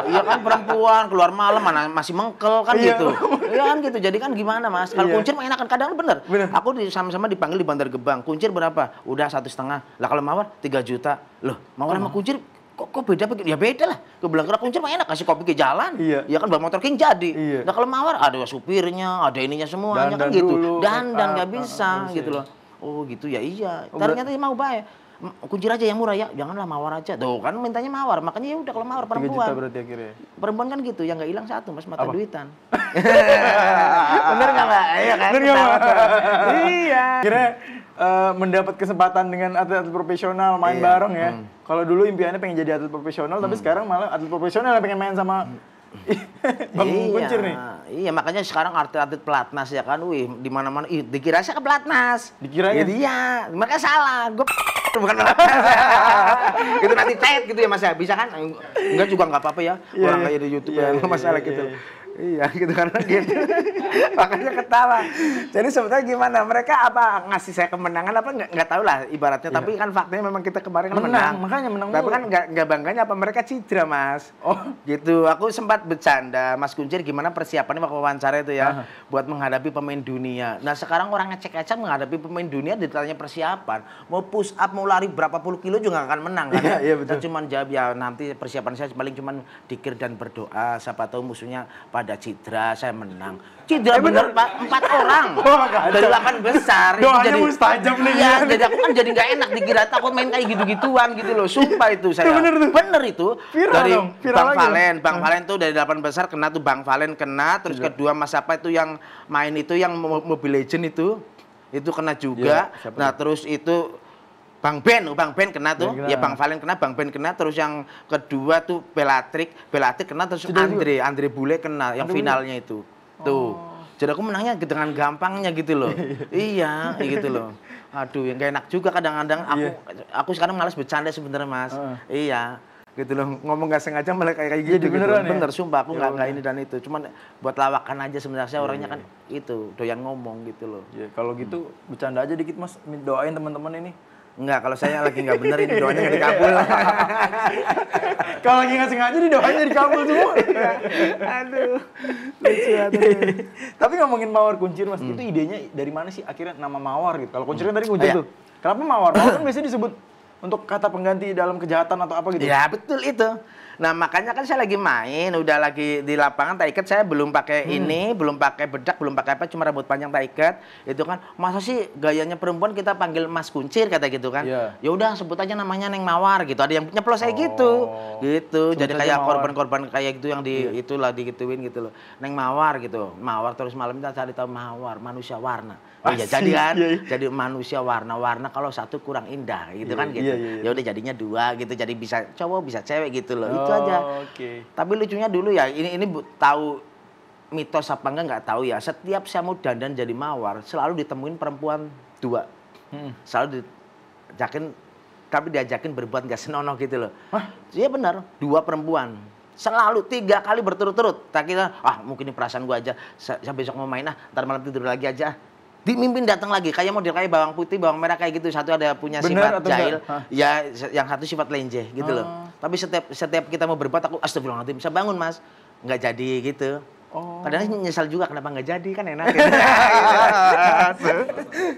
Iya kan perempuan keluar malam mana masih mengkel kan gitu. Iya kan gitu. Jadi kan gimana Mas? Kalau kuncir mah enakan kadang bener. Aku sama-sama dipanggil di Bantar Gebang. Kuncir berapa? Udah 1,5. Lah kalau mawar 3 juta. Loh, mawar sama kuncir kok beda begitu? Ya beda lah. Gue bilang kira kuncir mah enak kasih kopi ke jalan. Iya. Ya kan bawa motor king jadi. Nah kalau mawar ada supirnya, ada ininya semuanya kan gitu. Dan nggak bisa gitu loh. Oh gitu ya iya. Ternyata dia mau bayar. Kuncir aja yang murah ya, janganlah mawar aja. Tuh kan mintanya mawar, makanya ya udah kalau mawar perempuan. 3 juta berarti akhirnya. Perempuan kan gitu, yang nggak hilang satu mas mata duitan. Bener nggak mbak? Iya kan? Bener nggak? Iya. Akhirnya mendapat kesempatan dengan atlet-atlet profesional main bareng ya. Kalau dulu impiannya pengen jadi atlet profesional, tapi sekarang malah atlet profesional yang pengen main sama Bang Kuncir nih. Iya, makanya sekarang atlet-atlet pelatnas ya kan, di mana-mana, dikira saya ke pelatnas. Dikira ya? Iya, mereka salah. Gue bukan pelatnas. Itu nanti tet gitu ya mas ya, bisa kan? Enggak juga nggak apa-apa ya, orang kayak di YouTube ya, nggak masalah gitu. Iya gitu karena gitu. Makanya ketawa. Jadi sebetulnya gimana? Mereka apa ngasih saya kemenangan apa nggak tahu lah ibaratnya. Tapi kan faktanya memang kita kemarin kan menang. Makanya menang. Tapi kan nggak bangganya apa mereka cedera mas. Oh gitu. Aku sempat bercanda Mas Kuncir gimana persiapannya waktu wawancara itu ya buat menghadapi pemain dunia. Nah sekarang orang ngecek-ngecek menghadapi pemain dunia ditanya persiapan. Mau push up mau lari berapa puluh kilo juga nggak akan menang kan? Iya betul. Saya cuman jawab ya nanti persiapan saya paling cuman dikir dan berdoa. Siapa tahu musuhnya ada cedera, saya menang. Cedera bener Pak, 4 orang. Dari 8 besar. Doanya jadi mustajab nih. Iya, jadi aku kan jadi nggak enak dikira takut main kayak gitu-gituan gitu loh. Sumpah itu saya. Bener itu. Viral dari dong, Bang Valen tuh dari 8 besar kena tuh Bang Valen kena, terus kedua Mas apa itu yang main itu yang Mobile Legend itu kena juga. Nah, terus itu Bang Ben kena tuh, ya Bang Valen kena, Bang Ben kena, terus yang kedua tuh Bellatrix kena, terus Andre Bule kena, yang finalnya itu. Tuh. Jadi aku menangnya dengan gampangnya gitu loh. Iya, gitu loh. Aduh, yang gak enak juga kadang-kadang aku sekarang malas bercanda sebenarnya Mas. Iya. Gitu loh, ngomong gak sengaja malah kayak gitu. Beneran, Bener, ya? sumpah aku nggak ini dan itu. Cuman buat lawakan aja sebenarnya saya orangnya kan itu doyan ngomong gitu loh. Ya, kalau gitu bercanda aja dikit Mas, doain teman-teman ini. Enggak, kalau saya lagi nggak bener ini doanya nggak dikabul. Kalau lagi nggak sengaja nih doanya dikabul semua. Aduh, lucu aduh. Tapi ngomongin Mawar Kuncir Mas, itu idenya dari mana sih akhirnya nama Mawar gitu? Kalau Kuncir kan tadi Kuncir tuh. Kenapa Mawar? Mawar kan biasanya disebut untuk kata pengganti dalam kejahatan atau apa gitu. Ya betul itu. Nah makanya kan saya lagi main, udah lagi di lapangan tak ikat, saya belum pakai ini, belum pakai bedak, belum pakai apa, cuma rambut panjang tak ikat. Itu kan masa sih gayanya perempuan kita panggil Mas Kuncir kata gitu kan. Iya. Ya udah sebut aja namanya Neng Mawar gitu. Ada yang nyeplos saya gitu. Gitu. Sebut Jadi aja kayak Mawar. korban-korban kayak gitu yang itulah digituin gitu loh. Neng Mawar gitu. Mawar terus malam kita cari tahu Mawar, manusia warna. Oh iya jadi kan, jadi manusia warna-warna kalau satu kurang indah gitu kan gitu. Ya udah jadinya dua gitu, jadi bisa cowok bisa cewek gitu loh. Itu aja. Tapi lucunya dulu ya, ini tahu mitos apa nggak tahu ya. Setiap saya mau dandan jadi Mawar, selalu ditemuin perempuan dua. Selalu diajakin, tapi diajakin berbuat nggak senonoh gitu loh. Iya benar, dua perempuan. Selalu 3 kali berturut-turut. Tak kira, mungkin ini perasaan gua aja. Saya besok mau main ntar malam tidur lagi aja. Dimimpin datang lagi, kayak model kayak bawang putih, bawang merah kayak gitu. Satu ada punya sifat jahil, ya yang satu sifat lenje gitu loh. Tapi setiap kita mau berbuat aku astagfirullahaladzim, bisa bangun Mas. Nggak jadi gitu. Kadang nyesal juga kenapa nggak jadi, kan enak gitu.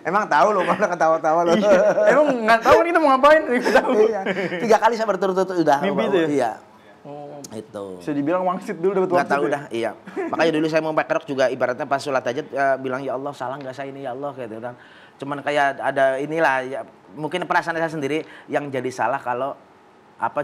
Emang tahu loh, malah ketawa-tawa loh. Emang nggak tahu kita mau ngapain? Iya. 3 kali saya berturut-turut udah. Mimpi itu ya? Iya. Itu. Bisa dibilang wangsit dulu dapat Nggak wangsit. tahu dah, iya. Makanya dulu saya mau pakai rok juga ibaratnya pas sholat aja bilang ya Allah salah nggak saya ini ya Allah gitu kan. Cuman kayak ada inilah ya, mungkin perasaan saya sendiri yang jadi salah kalau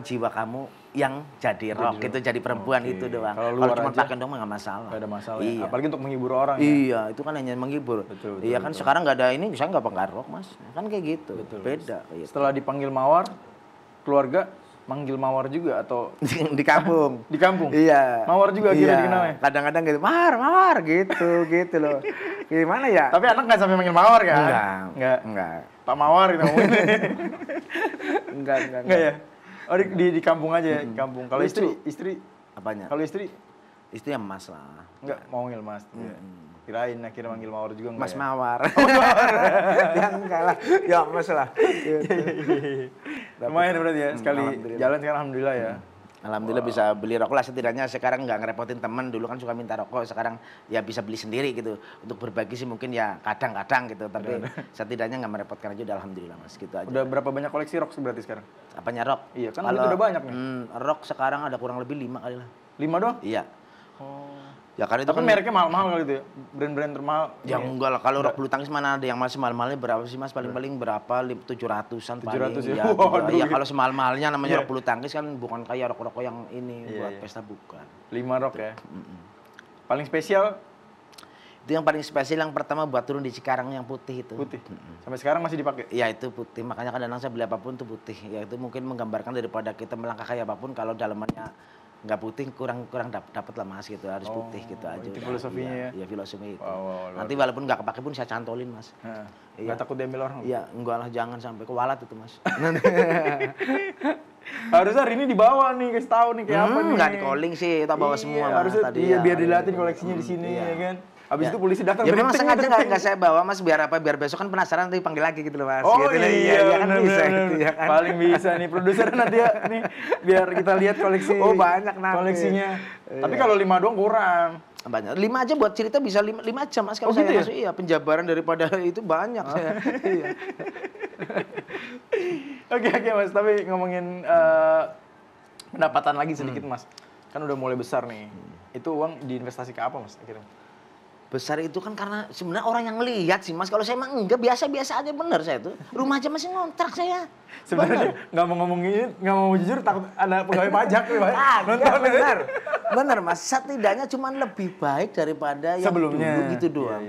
jiwa kamu yang jadi rok gitu, jadi perempuan itu doang. Kalau cuma pakai dong nggak masalah. Nggak ada masalah. Iya. Apalagi untuk menghibur orang. Iya, itu kan hanya menghibur. Betul, iya kan sekarang nggak ada ini, bisa nggak pakai rok Mas. Kan kayak gitu. Beda. Gitu. Setelah dipanggil Mawar, keluarga manggil Mawar juga atau di kampung. Di kampung? Iya. Mawar juga akhirnya dikenalnya? Kadang-kadang gitu, Mawar gitu loh. Gimana ya? Tapi anak nggak sampai manggil Mawar kan? Enggak. Pak Mawar gitu ngomongin. Enggak ya? Oh di kampung aja ya, kampung. Kalau istri? Apanya? Kalau istri? Istri yang Mas lah. Enggak, mau manggil Mas. Kirain akhirnya manggil Mawar juga enggak Mas ya? Mawar. Ya enggak lah. Ya Mas lah. Lumayan berarti ya, sekali jalan sekarang alhamdulillah ya. Alhamdulillah bisa beli rokok lah, setidaknya sekarang nggak ngerepotin teman. Dulu kan suka minta rokok, sekarang ya bisa beli sendiri gitu. Untuk berbagi sih mungkin ya kadang-kadang gitu, tapi setidaknya nggak merepotkan aja udah alhamdulillah Mas, gitu aja. Udah berapa banyak koleksi rok berarti sekarang? Apanya rok? Iya, kan udah banyak nih. Rok sekarang ada kurang lebih 5 kali lah. 5 doang? Iya. Oh. Ya karena itu Tapi kan mereknya mahal-mahal kali itu ya? Brand-brand termahal? ya enggak lah, kalau rok bulu tangkis mana ada yang masih mahal-mahalnya berapa sih Mas? Paling-paling berapa? 700-an paling. 700 ya? Iya, kalau semahal-mahalnya namanya rok bulu tangkis kan bukan kayak rok-rok yang ini buat pesta bukan. 5 rok ya? Paling spesial? Itu yang paling spesial yang pertama buat turun di Cikarang yang putih itu. Putih? Sampai sekarang masih dipakai? Iya itu putih, makanya kadang-kadang saya beli apapun itu putih. Ya itu mungkin menggambarkan daripada kita melangkah kayak apapun kalau dalamannya nggak putih kurang dapat lah Mas gitu, harus putih gitu aja. Itu filosofinya ya? Iya filosofi itu. Nanti Nanti walaupun nggak kepake pun saya cantolin Mas. Nggak takut diambil orang? Iya, enggak lah jangan sampai kewalat itu Mas. Harusnya hari ini dibawa nih, kasih tahu nih kayak apa nih. Nggak di calling sih, kita bawa semua Mas harusnya tadi. iya, biar dilihatin koleksinya di sini ya kan. Habis itu polisi datang. Ya memang sengaja nggak saya bawa Mas biar apa? Biar besok kan penasaran nanti panggil lagi gitu loh Mas. Oh gitu, iya, kan bisa gitu ya kan. Paling bisa nih produser nanti ya nih biar kita lihat koleksi. Oh banyak nanti. Koleksinya. Tapi kalau 5 doang kurang. Banyak. 5 aja buat cerita bisa 5 jam Mas kalau gitu saya ya? masuk. Iya, penjabaran daripada itu banyak saya. Iya. Oke Mas, tapi ngomongin pendapatan lagi sedikit Mas. Kan udah mulai besar nih. Itu uang diinvestasi ke apa Mas akhirnya? Besar itu kan karena sebenarnya orang yang lihat sih Mas. Kalau saya emang enggak, biasa-biasa aja bener saya tuh. Rumah aja masih ngontrak saya. Sebenarnya nggak mau ngomongin, nggak mau jujur takut ada pegawai pajak nih Pak. Bener Mas. Setidaknya cuma lebih baik daripada yang sebelumnya dulu gitu doang.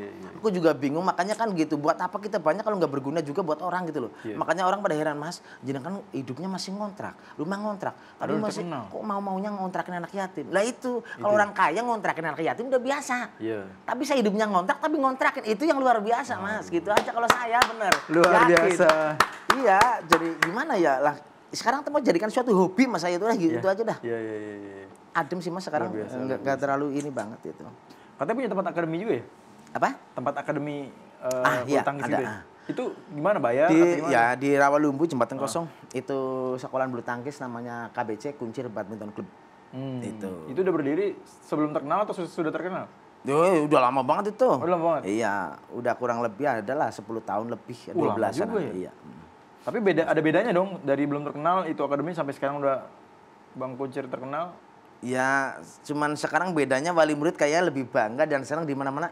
Aku juga bingung, makanya kan gitu. Buat apa kita banyak kalau nggak berguna juga buat orang gitu loh. Makanya orang pada heran, Mas, jenengan hidupnya masih ngontrak, rumah ngontrak. Tapi masih kok mau-maunya ngontrakin anak yatim. Lah itu, kalau orang kaya ngontrakin anak yatim udah biasa. Tapi saya hidupnya ngontrak, tapi ngontrakin itu yang luar biasa, Mas. Gitu aja kalau saya bener. Luar biasa. Iya, jadi gimana ya lah. Sekarang tuh mau jadikan suatu hobi Mas saya itu lah gitu aja dah. Iya. Adem sih Mas sekarang, nggak terlalu ini banget itu. Katanya punya tempat akademi juga ya? Apa? Tempat akademi iya, tangkis ada. Gitu ya? Itu gimana, bayar? Ya di Rawalumbu Jembatan Kosong itu sekolahan bulu tangkis namanya KBC Kuncir Badminton Club. Itu udah berdiri sebelum terkenal atau sudah terkenal? Udah lama banget itu. Udah lama banget? Iya, udah kurang lebih adalah 10 tahun lebih, 12-an. Iya. Tapi ada bedanya dong dari belum terkenal itu akademi sampai sekarang udah Bang Kuncir terkenal. Ya, cuman sekarang bedanya wali murid kayak lebih bangga dan sekarang di mana-mana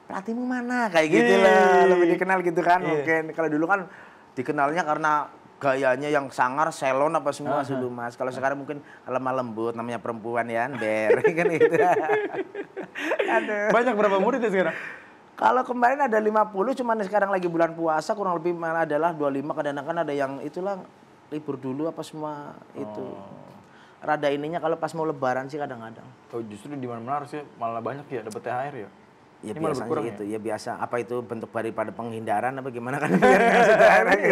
pelatihmu mana kayak gitu lah, lebih dikenal gitu kan. Mungkin kalau dulu kan dikenalnya karena gayanya yang sangar, selon apa semua dulu Mas. Kalau sekarang mungkin lemah lembut, namanya perempuan ya, ber kan gitu. Banyak berapa murid ya sekarang? Kalau kemarin ada 50, cuman sekarang lagi bulan puasa kurang lebih adalah 25. Kadang-kadang ada yang itulah libur dulu apa semua itu. Rada ininya kalau pas mau lebaran sih kadang-kadang. Oh justru di mana-mana harusnya malah banyak ya dapat THR ya? Ya biasanya itu, ya biasa. Apa itu bentuk daripada penghindaran apa gimana kan? Biar ngasih THR aja.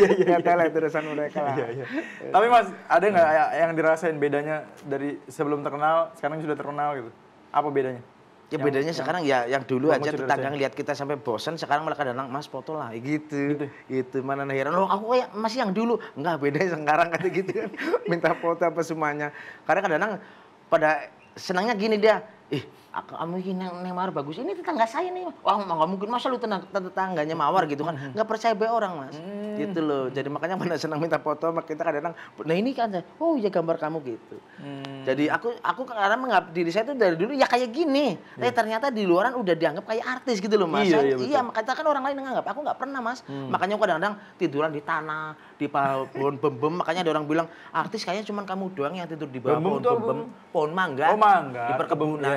Iya, tahu lah itu urusan mereka lah. Iya. Tapi Mas, ada nggak yang dirasain bedanya dari sebelum terkenal, sekarang sudah terkenal gitu? Apa bedanya? Ya bedanya sekarang ya yang dulu aja tetangga ngeliat kita sampai bosan, sekarang malah kadang-kadang Mas foto lah gitu. Gitu mana heran, loh aku kayak masih yang dulu. Enggak, beda sekarang kata gitu kan. Minta foto apa semuanya. Karena kadang-kadang pada senangnya gini dia, kamu ini yang mawar bagus, ini tetangga saya nih. Wah nggak mungkin, masa lu tetangganya mawar gitu kan. Nggak percaya be orang Mas. Gitu loh. Jadi makanya pada senang minta foto sama kita kadang-kadang, nah ini kan, oh iya gambar kamu gitu. Jadi aku karena menganggap diri saya itu dari dulu ya kayak gini. Tapi ternyata di luaran udah dianggap kayak artis gitu loh Mas. Iya, makanya kan orang lain nganggap, aku nggak pernah Mas. Makanya kadang-kadang tiduran di tanah, di pohon bembem. Makanya ada orang bilang, artis kayaknya cuma kamu doang yang tidur di bawah pohon bembem. Pohon mangga. Oh mangga. Di perkebunan.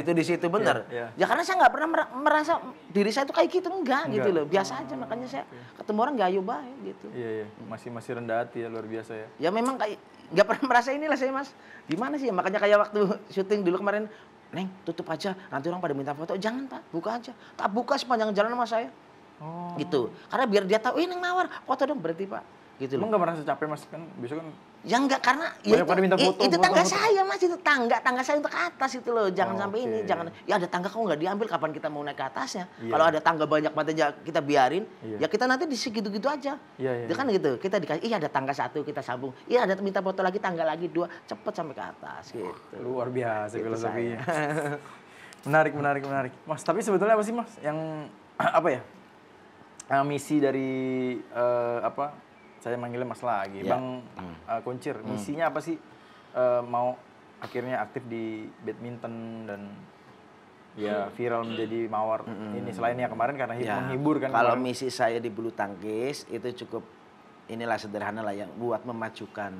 Itu di situ bener. Ya karena saya nggak pernah merasa diri saya itu kayak gitu, enggak gitu loh. Biasa aja, makanya saya ketemu orang gayu baik gitu. Iya. Masih rendah hati ya, luar biasa ya. Ya memang kayak nggak pernah merasa inilah saya Mas. Gimana sih ya, makanya kayak waktu syuting dulu kemarin, Neng tutup aja, nanti orang pada minta foto. Jangan Pak, buka aja. Tak buka sepanjang jalan sama saya. Gitu. Karena biar dia tahu, Neng mawar, foto dong berarti Pak. Gitu loh. Emang nggak merasa capek Mas, kan biasa kan? Ya enggak, karena ya itu tangga foto. saya Mas, itu tangga saya untuk ke atas itu loh. Jangan sampai ini, jangan. Ya ada tangga kok nggak diambil, kapan kita mau naik ke atasnya? Kalau ada tangga banyak banget aja kita biarin, ya kita nanti di segitu-gitu aja. Itu kan gitu. Kita dikasih, ada tangga 1 kita sambung. Iya ada minta foto lagi, tangga lagi 2, cepet sampai ke atas gitu. Luar biasa filosofinya. Menarik. Mas, tapi sebetulnya apa sih Mas yang apa ya? Misi dari saya manggilnya Mas lagi, Bang Kuncir. Misinya apa sih mau akhirnya aktif di badminton dan ya viral menjadi mawar ini, selain yang kemarin karena menghibur kan? Kalau misi saya di bulu tangkis itu cukup inilah sederhana lah, yang buat memajukan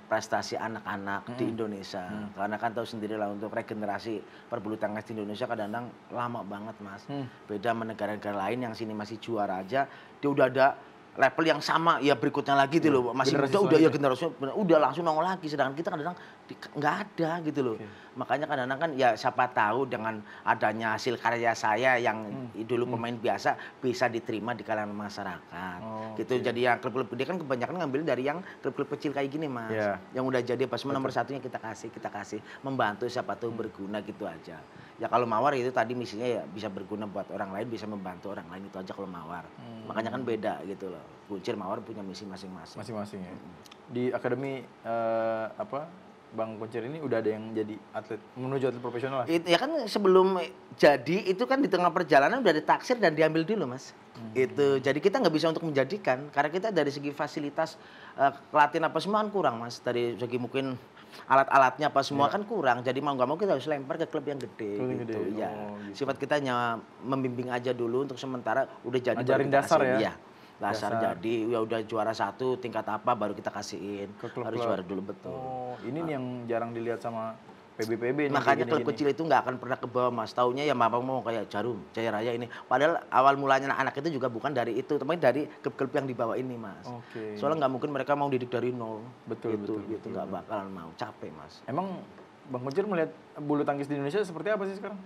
prestasi anak-anak di Indonesia. Karena kan tahu sendiri lah, untuk regenerasi perbulu tangkis di Indonesia kadang-kadang lama banget Mas. Beda sama negara-negara lain yang sini masih juara aja, dia udah ada level yang sama ya berikutnya lagi gitu loh. Masih udah ya generasi udah langsung nongol lagi, sedangkan kita kadang-kadang nggak ada gitu loh. Makanya kadang-kadang kan ya siapa tahu dengan adanya hasil karya saya yang dulu pemain biasa bisa diterima di kalangan masyarakat. Gitu. Jadi yang klub-klub gede kan kebanyakan ngambil dari yang klub-klub kecil kayak gini Mas. Yang udah jadi pas nomor satunya kita kasih membantu, siapa tahu berguna gitu aja. Ya kalau mawar itu tadi misinya ya bisa berguna buat orang lain, bisa membantu orang lain, itu aja kalau mawar. Makanya kan beda gitu loh. Kuncir, mawar punya misi masing-masing. Masing-masing ya. Di akademi Bang Kuncir ini udah ada yang jadi atlet, menuju atlet profesional lah? Ya kan sebelum jadi itu kan di tengah perjalanan udah ditaksir dan diambil dulu Mas. Itu jadi kita nggak bisa untuk menjadikan, karena kita dari segi fasilitas pelatihan apa semua kan kurang Mas. Dari segi mungkin alat-alatnya apa semua kan kurang, jadi mau nggak mau kita harus lempar ke klub yang gede gitu. Ya sifat kita hanya membimbing aja dulu untuk sementara, udah jadi ajarin dasar ya. Dasar jadi ya udah juara 1 tingkat apa baru kita kasihin, harus juara dulu betul. Ini nih yang jarang dilihat sama PB nih. Makanya klub gini. kecil itu nggak akan pernah ke bawah mas. Taunya ya mama mau kayak Jarum, Jaya Raya ini. Padahal awal mulanya anak itu juga bukan dari itu, tapi dari klub-klub yang di bawah ini mas. Oke. Soalnya nggak mungkin mereka mau didik dari nol. Betul, gitu nggak bakalan mau, capek mas. Emang Bang Kuncir melihat bulu tangkis di Indonesia seperti apa sih sekarang?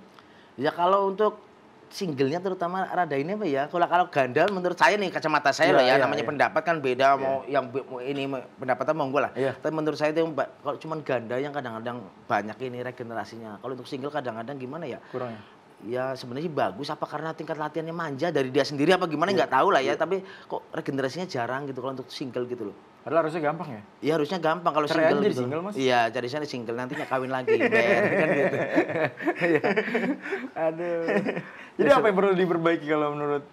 Ya kalau untuk singlenya terutama rada ini apa ya, kalau ganda menurut saya nih, kacamata saya loh ya, namanya pendapat kan beda, mau yang ini pendapatnya monggo lah. Tapi menurut saya itu kalau cuman ganda yang kadang-kadang banyak ini regenerasinya. Kalau untuk single kadang-kadang gimana ya? Kurangnya? Ya sebenarnya sih bagus, apa karena tingkat latihannya manja dari dia sendiri apa gimana nggak tahu lah ya, tapi kok regenerasinya jarang gitu kalau untuk single gitu loh. Padahal harusnya gampang ya? Iya harusnya gampang kalau Cerai single aja gitu. single, Mas. Iya, jadi sana single nantinya kawin lagi, kan gitu. Aduh. Jadi apa yang perlu diperbaiki kalau menurut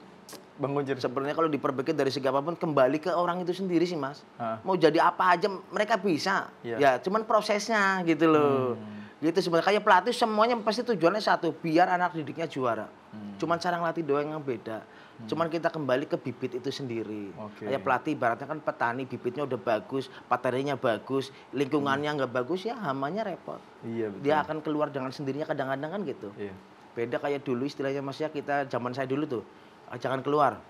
Bang Kuncir? Sebenarnya kalau diperbaiki dari segi apapun kembali ke orang itu sendiri sih mas. Mau jadi apa aja mereka bisa. Ya cuman prosesnya gitu loh. Gitu sebenarnya kayak pelatih semuanya pasti tujuannya satu, biar anak didiknya juara. Cuman cara ngelatih doang yang beda. Cuman kita kembali ke bibit itu sendiri. Kayak pelatih ibaratnya kan petani, bibitnya udah bagus, materinya bagus, lingkungannya nggak bagus ya hamanya repot. Iya betul. Dia akan keluar dengan sendirinya kadang-kadang kan gitu. Iya. Beda kayak dulu istilahnya mas ya, kita zaman saya dulu tuh jangan keluar,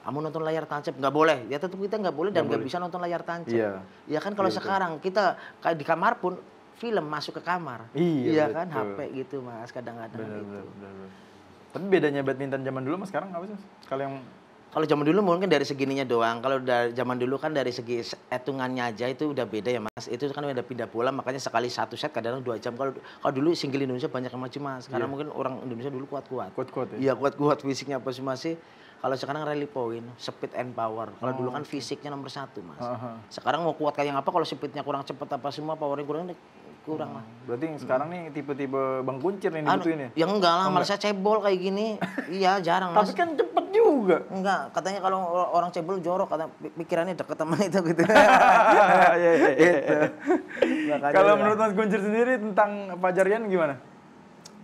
kamu nonton layar tancap nggak boleh, ya tetap kita nggak boleh dan nggak bisa nonton layar tancap. Ya kan kalau sekarang kita kayak di kamar pun film masuk ke kamar, iya kan HP gitu mas kadang-kadang gitu. Tapi bedanya badminton zaman dulu mas sekarang apa sih? Kalau zaman dulu mungkin dari segininya doang. Kalau dari zaman dulu kan dari segi hitungannya aja itu udah beda ya mas. Itu kan udah pindah bola, makanya sekali satu set kadang-kadang 2 jam. Kalau dulu single Indonesia banyak yang maju mas. Karena mungkin orang Indonesia dulu kuat-kuat. Kuat-kuat ya? Iya kuat-kuat fisiknya apa sih masih. Kalau sekarang rally point, speed and power. Kalau dulu kan fisiknya nomor 1 mas. Sekarang mau kuat kayak apa kalau speednya kurang cepat apa semua, powernya kurang lah. Berarti yang sekarang nih tipe-tipe Bang Kuncir nih dibutuhin ya? Ya enggak lah, malah saya cebol kayak gini. Iya jarang mas. Tapi kan cepet juga. Enggak, katanya kalau orang cebol jorok, kata pikirannya deket sama itu gitu. Kalau menurut Mas Kuncir sendiri tentang Fajar Rian gimana?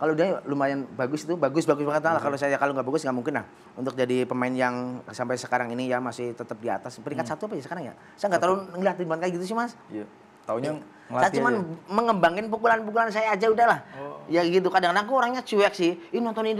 Kalau dia lumayan bagus itu, bagus banget lah. Kalau saya kalau nggak bagus nggak mungkin lah untuk jadi pemain yang sampai sekarang ini ya masih tetap di atas. Peringkat 1 apa ya sekarang ya? Saya nggak terlalu ngeliatin banget kayak gitu sih mas. Iya. Taunya saya cuma mengembangin pukulan-pukulan saya aja udahlah. Ya gitu, kadang-kadang aku orangnya cuek sih. Ini nonton ini.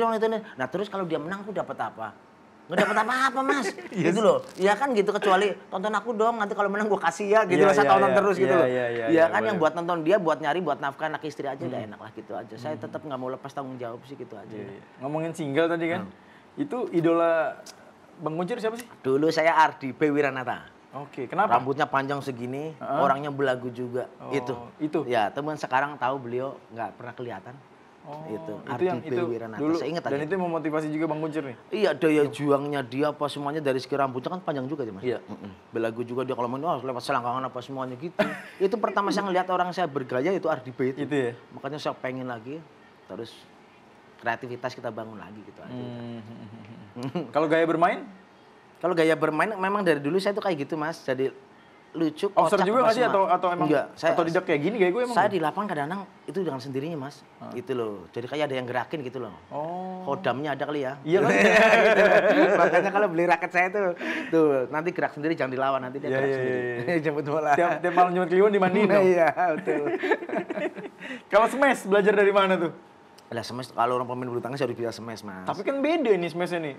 Nah terus kalau dia menang aku dapat apa? Nggak dapat apa-apa mas. Gitu loh. Iya kan gitu, kecuali tonton aku dong nanti kalau menang gue kasih ya gitu. Saya tonton terus gitu loh. Iya kan yang buat nonton dia, buat nyari, buat nafkah anak istri aja udah enak lah gitu aja. Saya tetap nggak mau lepas tanggung jawab sih gitu aja. Ngomongin single tadi kan, itu idola Bang Kuncir siapa sih? Dulu saya Ardi B. Wiranata. Oke, kenapa? Rambutnya panjang segini, orangnya belagu juga. Itu. Ya, teman sekarang tahu beliau nggak pernah kelihatan. Itu yang Ardi B. Wiranata. dulu, saya ingat dan aja. itu memotivasi juga Bang Kuncir nih? Iya, daya juangnya dia apa semuanya dari segi rambutnya kan panjang juga dia mas. Iya. Belagu juga dia kalau main lewat selangkangan apa semuanya gitu. Itu pertama saya ngeliat orang saya bergaya itu Ardi B itu. Itu ya? Makanya saya pengen lagi, terus kreativitas kita bangun lagi gitu aja. Kalau gaya bermain? Kalau gaya bermain memang dari dulu saya tuh kayak gitu mas, jadi lucu, Offset kocak juga nggak sih atau emang enggak, atau tidak kayak gini kayak gue emang? Saya di lapangan kadang-kadang itu dengan sendirinya mas, gitu loh. Jadi kayak ada yang gerakin gitu loh. Kodamnya ada kali ya. Iya kan? Gitu. Makanya kalau beli raket saya tuh nanti gerak sendiri, jangan dilawan, nanti dia gerak sendiri. Jemput bola. Tiap malam jemput Kliwon dimandiin dong. Iya betul. Kalau smash belajar dari mana tuh? Lah smash kalau orang pemain bulu tangkis harus bisa smash mas. Tapi kan beda nih smashnya nih.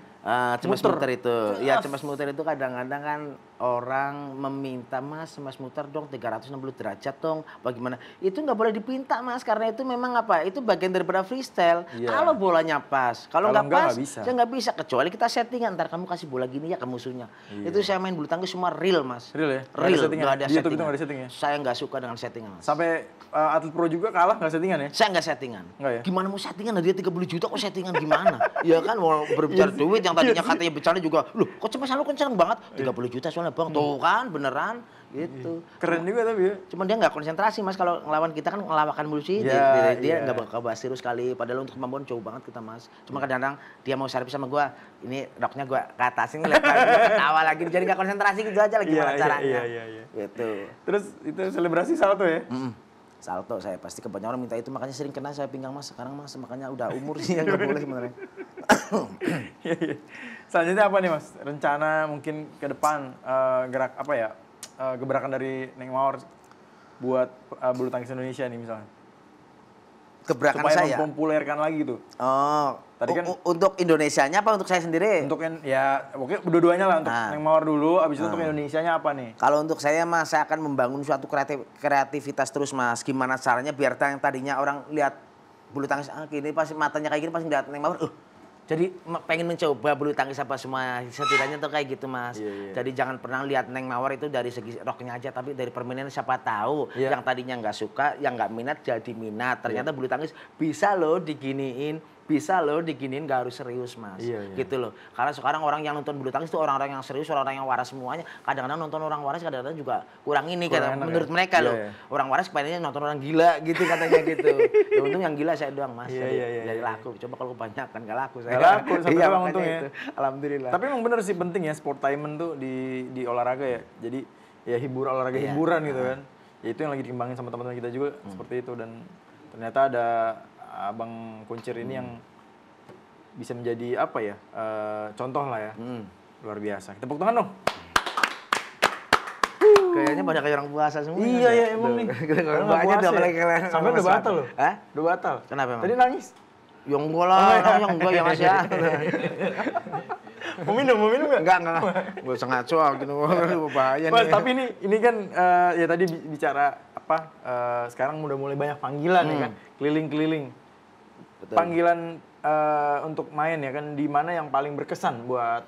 Smash muter itu. Ya smash muter itu kadang-kadang kan orang meminta mas smash muter dong 360 derajat dong. Bagaimana? Itu nggak boleh dipinta mas karena itu memang apa? Itu bagian daripada freestyle. Kalau bolanya pas, kalau nggak pas, saya nggak bisa. Kecuali kita settingan. Ntar kamu kasih bola gini ya ke musuhnya. Itu saya main bulu tangkis semua real mas. Real ya? Real. Nggak ada settingan. YouTube itu nggak ada settingnya? Saya nggak suka dengan settingan mas. Sampai atlet pro juga kalah nggak settingan ya? Saya nggak settingan. Nggak ya? Gimana mau settingan? Dia 30 juta kok settingan gimana? Ya kan mau berbicara duit yang tadinya katanya bercanda juga. Loh kok cepetan lu kenceng banget? 30 juta soalnya bang. Tuh kan beneran gitu. Keren juga tapi ya. Cuman dia nggak konsentrasi mas, kalau ngelawan kita kan ngelawakan mulu sih. Dia nggak bakal basir sekali. Padahal untuk kemampuan jauh banget kita mas. Cuma kadang-kadang dia mau servis sama gua, ini roknya gua ke atas ini ketawa lagi. Jadi nggak konsentrasi gitu aja lagi gimana caranya. Iya. Gitu. Terus itu selebrasi salto ya? Salto saya pasti kebanyakan orang minta itu, makanya sering kena saya pinggang mas sekarang mas, makanya udah umur sih yang nggak boleh sebenarnya. Selanjutnya apa nih mas? Rencana mungkin ke depan gerak apa ya? Gebrakan dari Neng Mawar buat bulu tangkis Indonesia nih misalnya? gebrakan supaya saya. mempopulerkan lagi tuh? Oh, Tadi kan- untuk Indonesianya apa untuk saya sendiri? Untuk ya oke dua-duanya lah, untuk Neng Mawar dulu, abis itu untuk Indonesianya apa nih? Kalau untuk saya Mas, saya akan membangun suatu kreativitas terus Mas. Gimana caranya biar yang tadinya orang lihat bulu tangkis gini pasti matanya kayak gini pasti lihat Neng Mawar. Jadi pengen mencoba bulu tangkis apa semua setidaknya tuh kayak gitu Mas. Jadi jangan pernah lihat Neng Mawar itu dari segi roknya aja, tapi dari permainan siapa tahu yang tadinya nggak suka, yang nggak minat jadi minat. Ternyata bulu tangkis bisa loh diginiin, nggak harus serius Mas. Gitu loh. Karena sekarang orang yang nonton bulu tangkis itu orang-orang yang serius, orang-orang yang waras semuanya. Kadang-kadang nonton orang waras kadang-kadang juga kurang ini menurut mereka loh. Orang waras kebanyakan nonton orang gila gitu katanya gitu. Ya, untung yang gila saya doang Mas. Jadi laku. Coba kalau kebanyakan nggak laku saya. Nggak laku sampai doang untung ya. Itu. Alhamdulillah. Tapi emang bener sih penting ya sportainment tuh di olahraga ya. Jadi ya olahraga hiburan gitu kan. Ya itu yang lagi dikembangin sama teman-teman kita juga seperti itu, dan ternyata ada Abang Kuncir ini yang bisa menjadi apa ya, contoh lah ya. Luar biasa. Kita tepuk tangan dong. Kayaknya banyak kayak orang puasa semua. Iya emang nih. Banyak udah apalagi kalian. Sampai udah batal loh. Hah? Udah batal. Kenapa emang? Tadi nangis. Yang enggak lah, yang enggak ya Mas ya. Mau minum nggak? Enggak. Gue sangat coa gitu. Bahaya Mas, nih. tapi ini kan ya tadi bicara apa, sekarang udah mulai banyak panggilan ya kan, keliling-keliling. Betul. Panggilan untuk main ya kan, di mana yang paling berkesan buat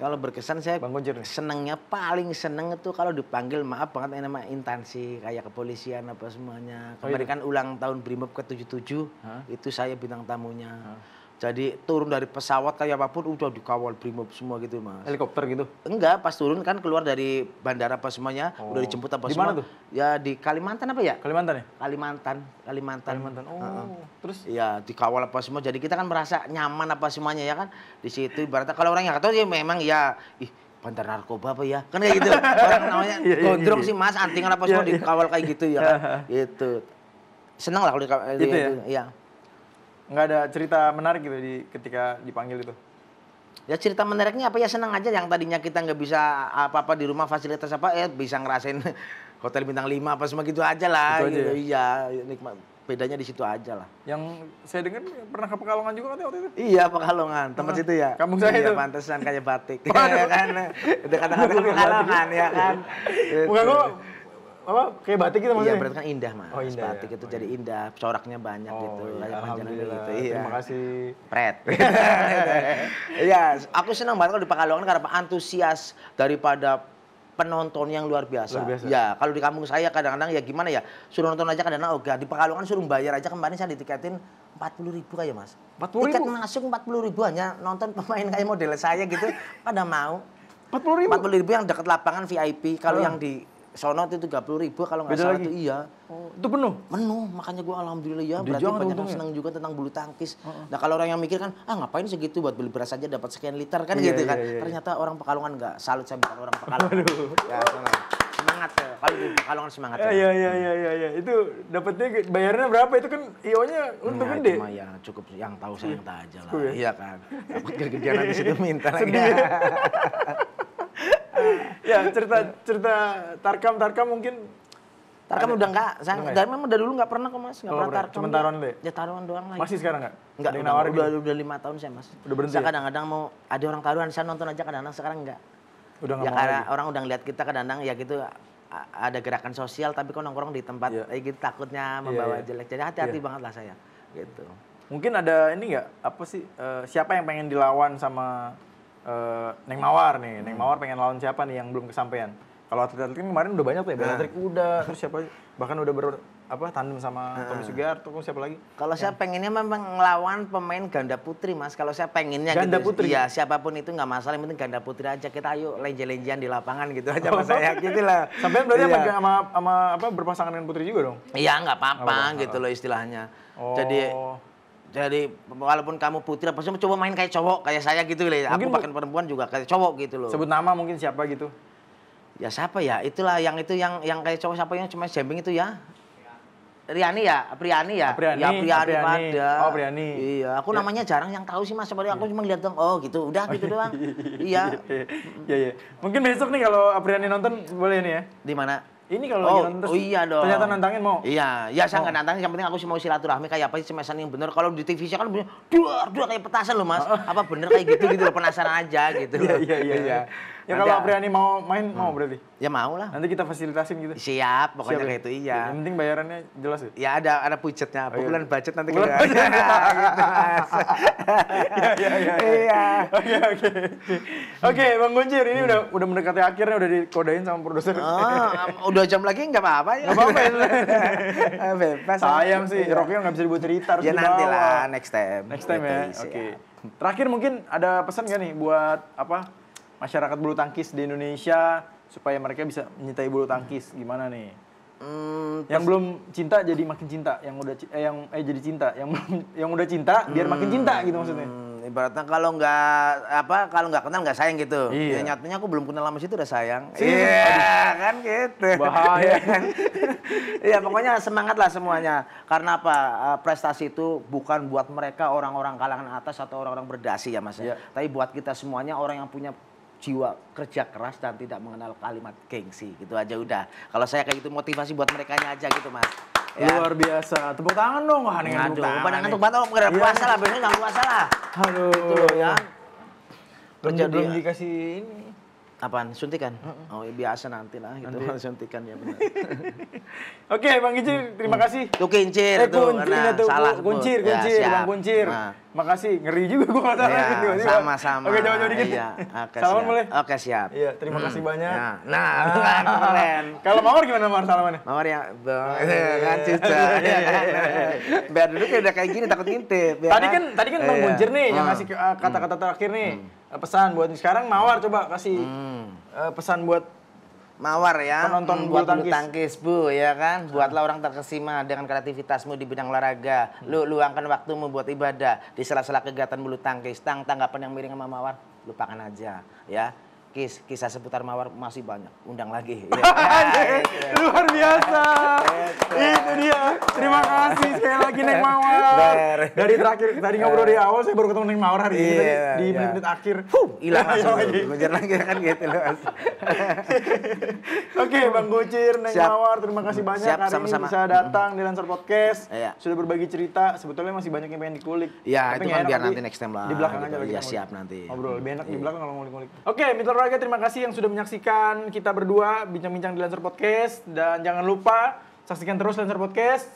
Kalau berkesan saya Bang Kuncir nih? senengnya paling seneng itu kalau dipanggil, maaf banget ini nama instansi kayak kepolisian apa semuanya. Kemarin kan ulang tahun Brimob ke-77, itu saya bintang tamunya. Jadi turun dari pesawat kayak apapun udah dikawal Brimob semua gitu Mas. Helikopter gitu? Enggak, pas turun kan keluar dari bandara apa semuanya, udah dijemput apa Di semua. mana tuh? Ya di Kalimantan apa ya? Kalimantan ya? Kalimantan. Oh, terus? Iya, dikawal apa semua. Jadi kita kan merasa nyaman apa semuanya ya kan. Di situ ibaratnya kalau orang yang nggak tahu ya memang ya, bandar narkoba apa ya? Kan kayak gitu. Orang namanya gondrong sih Mas, antingan apa semua dikawal kayak gitu ya kan. Gitu. Seneng lah kalau Gitu ya? Iya. Nggak ada cerita menarik gitu ketika dipanggil itu? Ya cerita menariknya apa ya, senang aja yang tadinya kita nggak bisa apa-apa di rumah fasilitas apa bisa ngerasain hotel bintang 5 apa semua gitu aja lah. Itu aja gitu. ya? Iya, nikmat. Bedanya di situ aja lah. Yang saya dengar pernah ke Pekalongan juga katanya waktu itu? Iya, Pekalongan, tempat situ ya. Kampung saya iya, itu. pantesan kayak batik. Ya kan. Itu kata-kata Pekalongan ya kan. Bukan kok apa kayak batik gitu maksudnya? Iya, berarti kan indah Mas. Oh, indah, batik ya? itu jadi indah, coraknya banyak gitu. Iya, Kayak panjang alhamdulillah. gitu. Iya. Terima kasih. Pret. Iya, aku senang banget kalau di Pekalongan karena antusias daripada penonton yang luar biasa. Ya, kalau di kampung saya kadang-kadang ya gimana ya, suruh nonton aja kadang-kadang ogah. Di Pekalongan suruh bayar aja, kemarin saya ditiketin 40.000 kayak Mas. 40.000? Tiket masuk 40.000 hanya nonton pemain kayak model saya gitu, pada mau. 40.000? 40.000 yang dekat lapangan VIP, kalau yang di sono itu 30.000 kalau nggak salah itu iya. Oh, itu penuh? Penuh, makanya gue alhamdulillah ya, berarti jangan banyak yang untungnya. senang juga tentang bulu tangkis. Nah kalau orang yang mikir kan, ngapain segitu buat beli beras aja dapat sekian liter kan gitu kan. Ternyata orang Pekalongan nggak, salut saya bukan orang Pekalongan. Ya, semangat ya, kalau di Pekalongan semangat ya. Iya. Itu dapatnya bayarnya berapa? Itu kan IO-nya untung Nah, gede. cuma ya cukup yang tahu saya yang tahu aja lah. Ya? Iya kan. Takut kegedean di situ minta lagi. Ya, cerita Tarkam mungkin. Tarkam udah enggak, saya dari memang dari dulu enggak pernah kok Mas, enggak pernah Tarkam. Cuma taruhan deh. Ya taruhan doang lagi. Masih sekarang enggak? Enggak, Ada yang nawarin gitu? udah 5 tahun saya Mas. Udah berhenti Saya ya? kadang-kadang mau ada orang taruhan, saya nonton aja kadang-kadang, sekarang enggak. Udah Ya enggak mau karena lagi. orang udah ngeliat kita kadang-kadang ya gitu, ada gerakan sosial tapi kok nongkrong di tempat gitu takutnya membawa jelek. Jadi hati-hati banget lah saya. Gitu. Mungkin ada ini enggak, apa sih, siapa yang pengen dilawan sama Neng Mawar nih? Neng Mawar pengen lawan siapa nih yang belum kesampaian? Kalau atlet-atlet kan kemarin udah banyak tuh ya, atlet kuda, terus siapa, bahkan udah tandem sama Tommy Sugiarto, siapa lagi? Kalau saya pengennya memang ngelawan pemain ganda putri Mas. Kalau saya pengennya Ganda gitu. putri? Iya, siapapun itu nggak masalah, yang penting ganda putri aja. Kita ayo lenje-lenjean di lapangan gitu aja Mas saya gitu lah. Sampai berarti Iya. sama apa berpasangan dengan putri juga dong? Iya, nggak apa-apa gitu loh istilahnya. Oh. Jadi walaupun kamu putri apa sih, coba main kayak cowok kayak saya gitu loh. Aku bahkan perempuan juga kayak cowok gitu loh. Sebut nama mungkin siapa gitu? Ya siapa ya? Itulah yang kayak cowok, siapa yang cuma jambing itu ya? Priani ya? Ya Priani pada. Oh, Priani. Iya, aku namanya jarang yang tahu sih Mas. Sebenarnya aku cuma lihat dong, oh gitu, udah gitu doang. Iya. Iya. Mungkin besok nih kalau Apriani nonton boleh nih ya. Di mana? ini kalau lagi nonton terus iya dong. ternyata nantangin mau. Iya, ya saya nggak nantangin, yang penting aku sih mau silaturahmi kayak apa sih mesan yang bener. Kalau di TV kan punya dua kayak petasan loh Mas. Apa bener kayak gitu loh, penasaran aja gitu. Iya. Ya kalau Apriani mau main mau berarti. Ya mau lah. Nanti kita fasilitasin gitu. Siap, pokoknya kayak itu iya. Yang penting bayarannya jelas ya. Ya ada budgetnya, bulan budget nanti bulan kita. Gitu, Mas. Iya. Oke, Bang Kuncir ini udah mendekati akhirnya, udah dikodain sama produser. Udah jam lagi nggak apa-apa ya. Nggak apa-apa ya. Bebas. Sayang sih, Rocky nggak bisa dibuat cerita, harus ya dibawa. nanti lah, next time. Next time ya, Gitu, oke. Terakhir mungkin ada pesan nggak nih buat masyarakat bulu tangkis di Indonesia supaya mereka bisa menyintai bulu tangkis, gimana nih? Yang belum cinta jadi makin cinta, yang udah jadi cinta, yang udah cinta biar makin cinta gitu maksudnya. Ibaratnya kalau nggak kenal nggak sayang gitu. Iya. Ya, nyatanya aku belum kenal lama situ udah sayang. Iya, kan gitu. Bahaya. Iya, pokoknya semangat lah semuanya. Karena apa? Prestasi itu bukan buat mereka orang-orang kalangan atas atau orang-orang berdasi ya Mas. Iya. Tapi buat kita semuanya orang yang punya jiwa kerja keras dan tidak mengenal kalimat gengsi. Gitu aja udah. Kalau saya kayak gitu motivasi buat merekanya aja gitu Mas. Ya. Luar biasa. Tepuk tangan dong. Wah, nih tepuk tangan. Pada ngantuk banget, nggak puasa lah, besok nggak puasa lah. Aduh. Gitu loh ya. Belum dikasih ini. Apaan? Suntikan? Oh ya biasa nanti lah gitu. Suntikan ya benar. Oke, Bang Kincir, terima kasih. Tuh kincir tuh, karena salah. Kuncir, ya, Bang Kuncir. Nah. Makasih, ngeri juga gua kalau salah. Ya, sama-sama. Oke, jauh-jauh dikit. Iya, Salaman boleh? Oke, siap. Iya, terima kasih banyak. Nah, keren. Kalau Mawar gimana Mawar salamannya? Mawar ya, kan cuca. Biar dulu kayak udah kayak gini takut ngintip. Tadi kan Bang Kuncir nih yang ngasih kata-kata terakhir nih. Pesan buat sekarang Mawar coba kasih pesan buat Mawar ya, penonton buat bulu bulu tangkis Bu ya kan, buatlah orang terkesima dengan kreativitasmu di bidang olahraga. Luangkan waktumu buat ibadah di sela-sela kegiatan bulu tangkis. Tanggapan yang miring sama Mawar, lupakan aja ya. Kisah seputar Mawar masih banyak, undang lagi. Luar biasa. Itu dia. Terima kasih sekali lagi Neng Mawar. Dari terakhir tadi ngobrol di awal saya baru ketemu Neng Mawar hari ini di menit-menit akhir. Hilang langsung. Ngejar lagi kan gitu loh. Oke, Bang Kuncir, Neng Mawar, terima kasih banyak hari ini bisa datang di Lancer Podcast. Sudah berbagi cerita, sebetulnya masih banyak yang pengen dikulik. Ya, itu kan biar nanti next time lah. Di belakang aja lagi. Ya, siap nanti. Ngobrol lebih enak di belakang kalau ngulik-ngulik. Oke, Mitra Olahraga, terima kasih yang sudah menyaksikan kita berdua bincang-bincang di Lancer Podcast. Dan jangan lupa saksikan terus Lancer Podcast.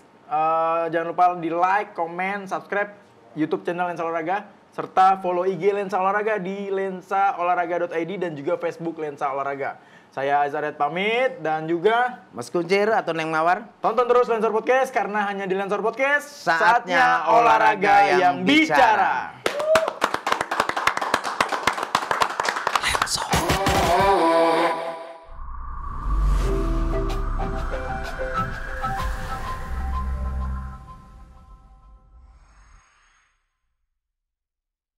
Jangan lupa di like, komen, subscribe YouTube channel Lensa Olahraga, serta follow IG Lensa Olahraga di lensaolahraga.id dan juga Facebook Lensa Olahraga. Saya Azaret pamit dan juga Mas Kuncir atau Neng Mawar. Tonton terus Lancer Podcast karena hanya di Lancer Podcast saatnya olahraga yang bicara.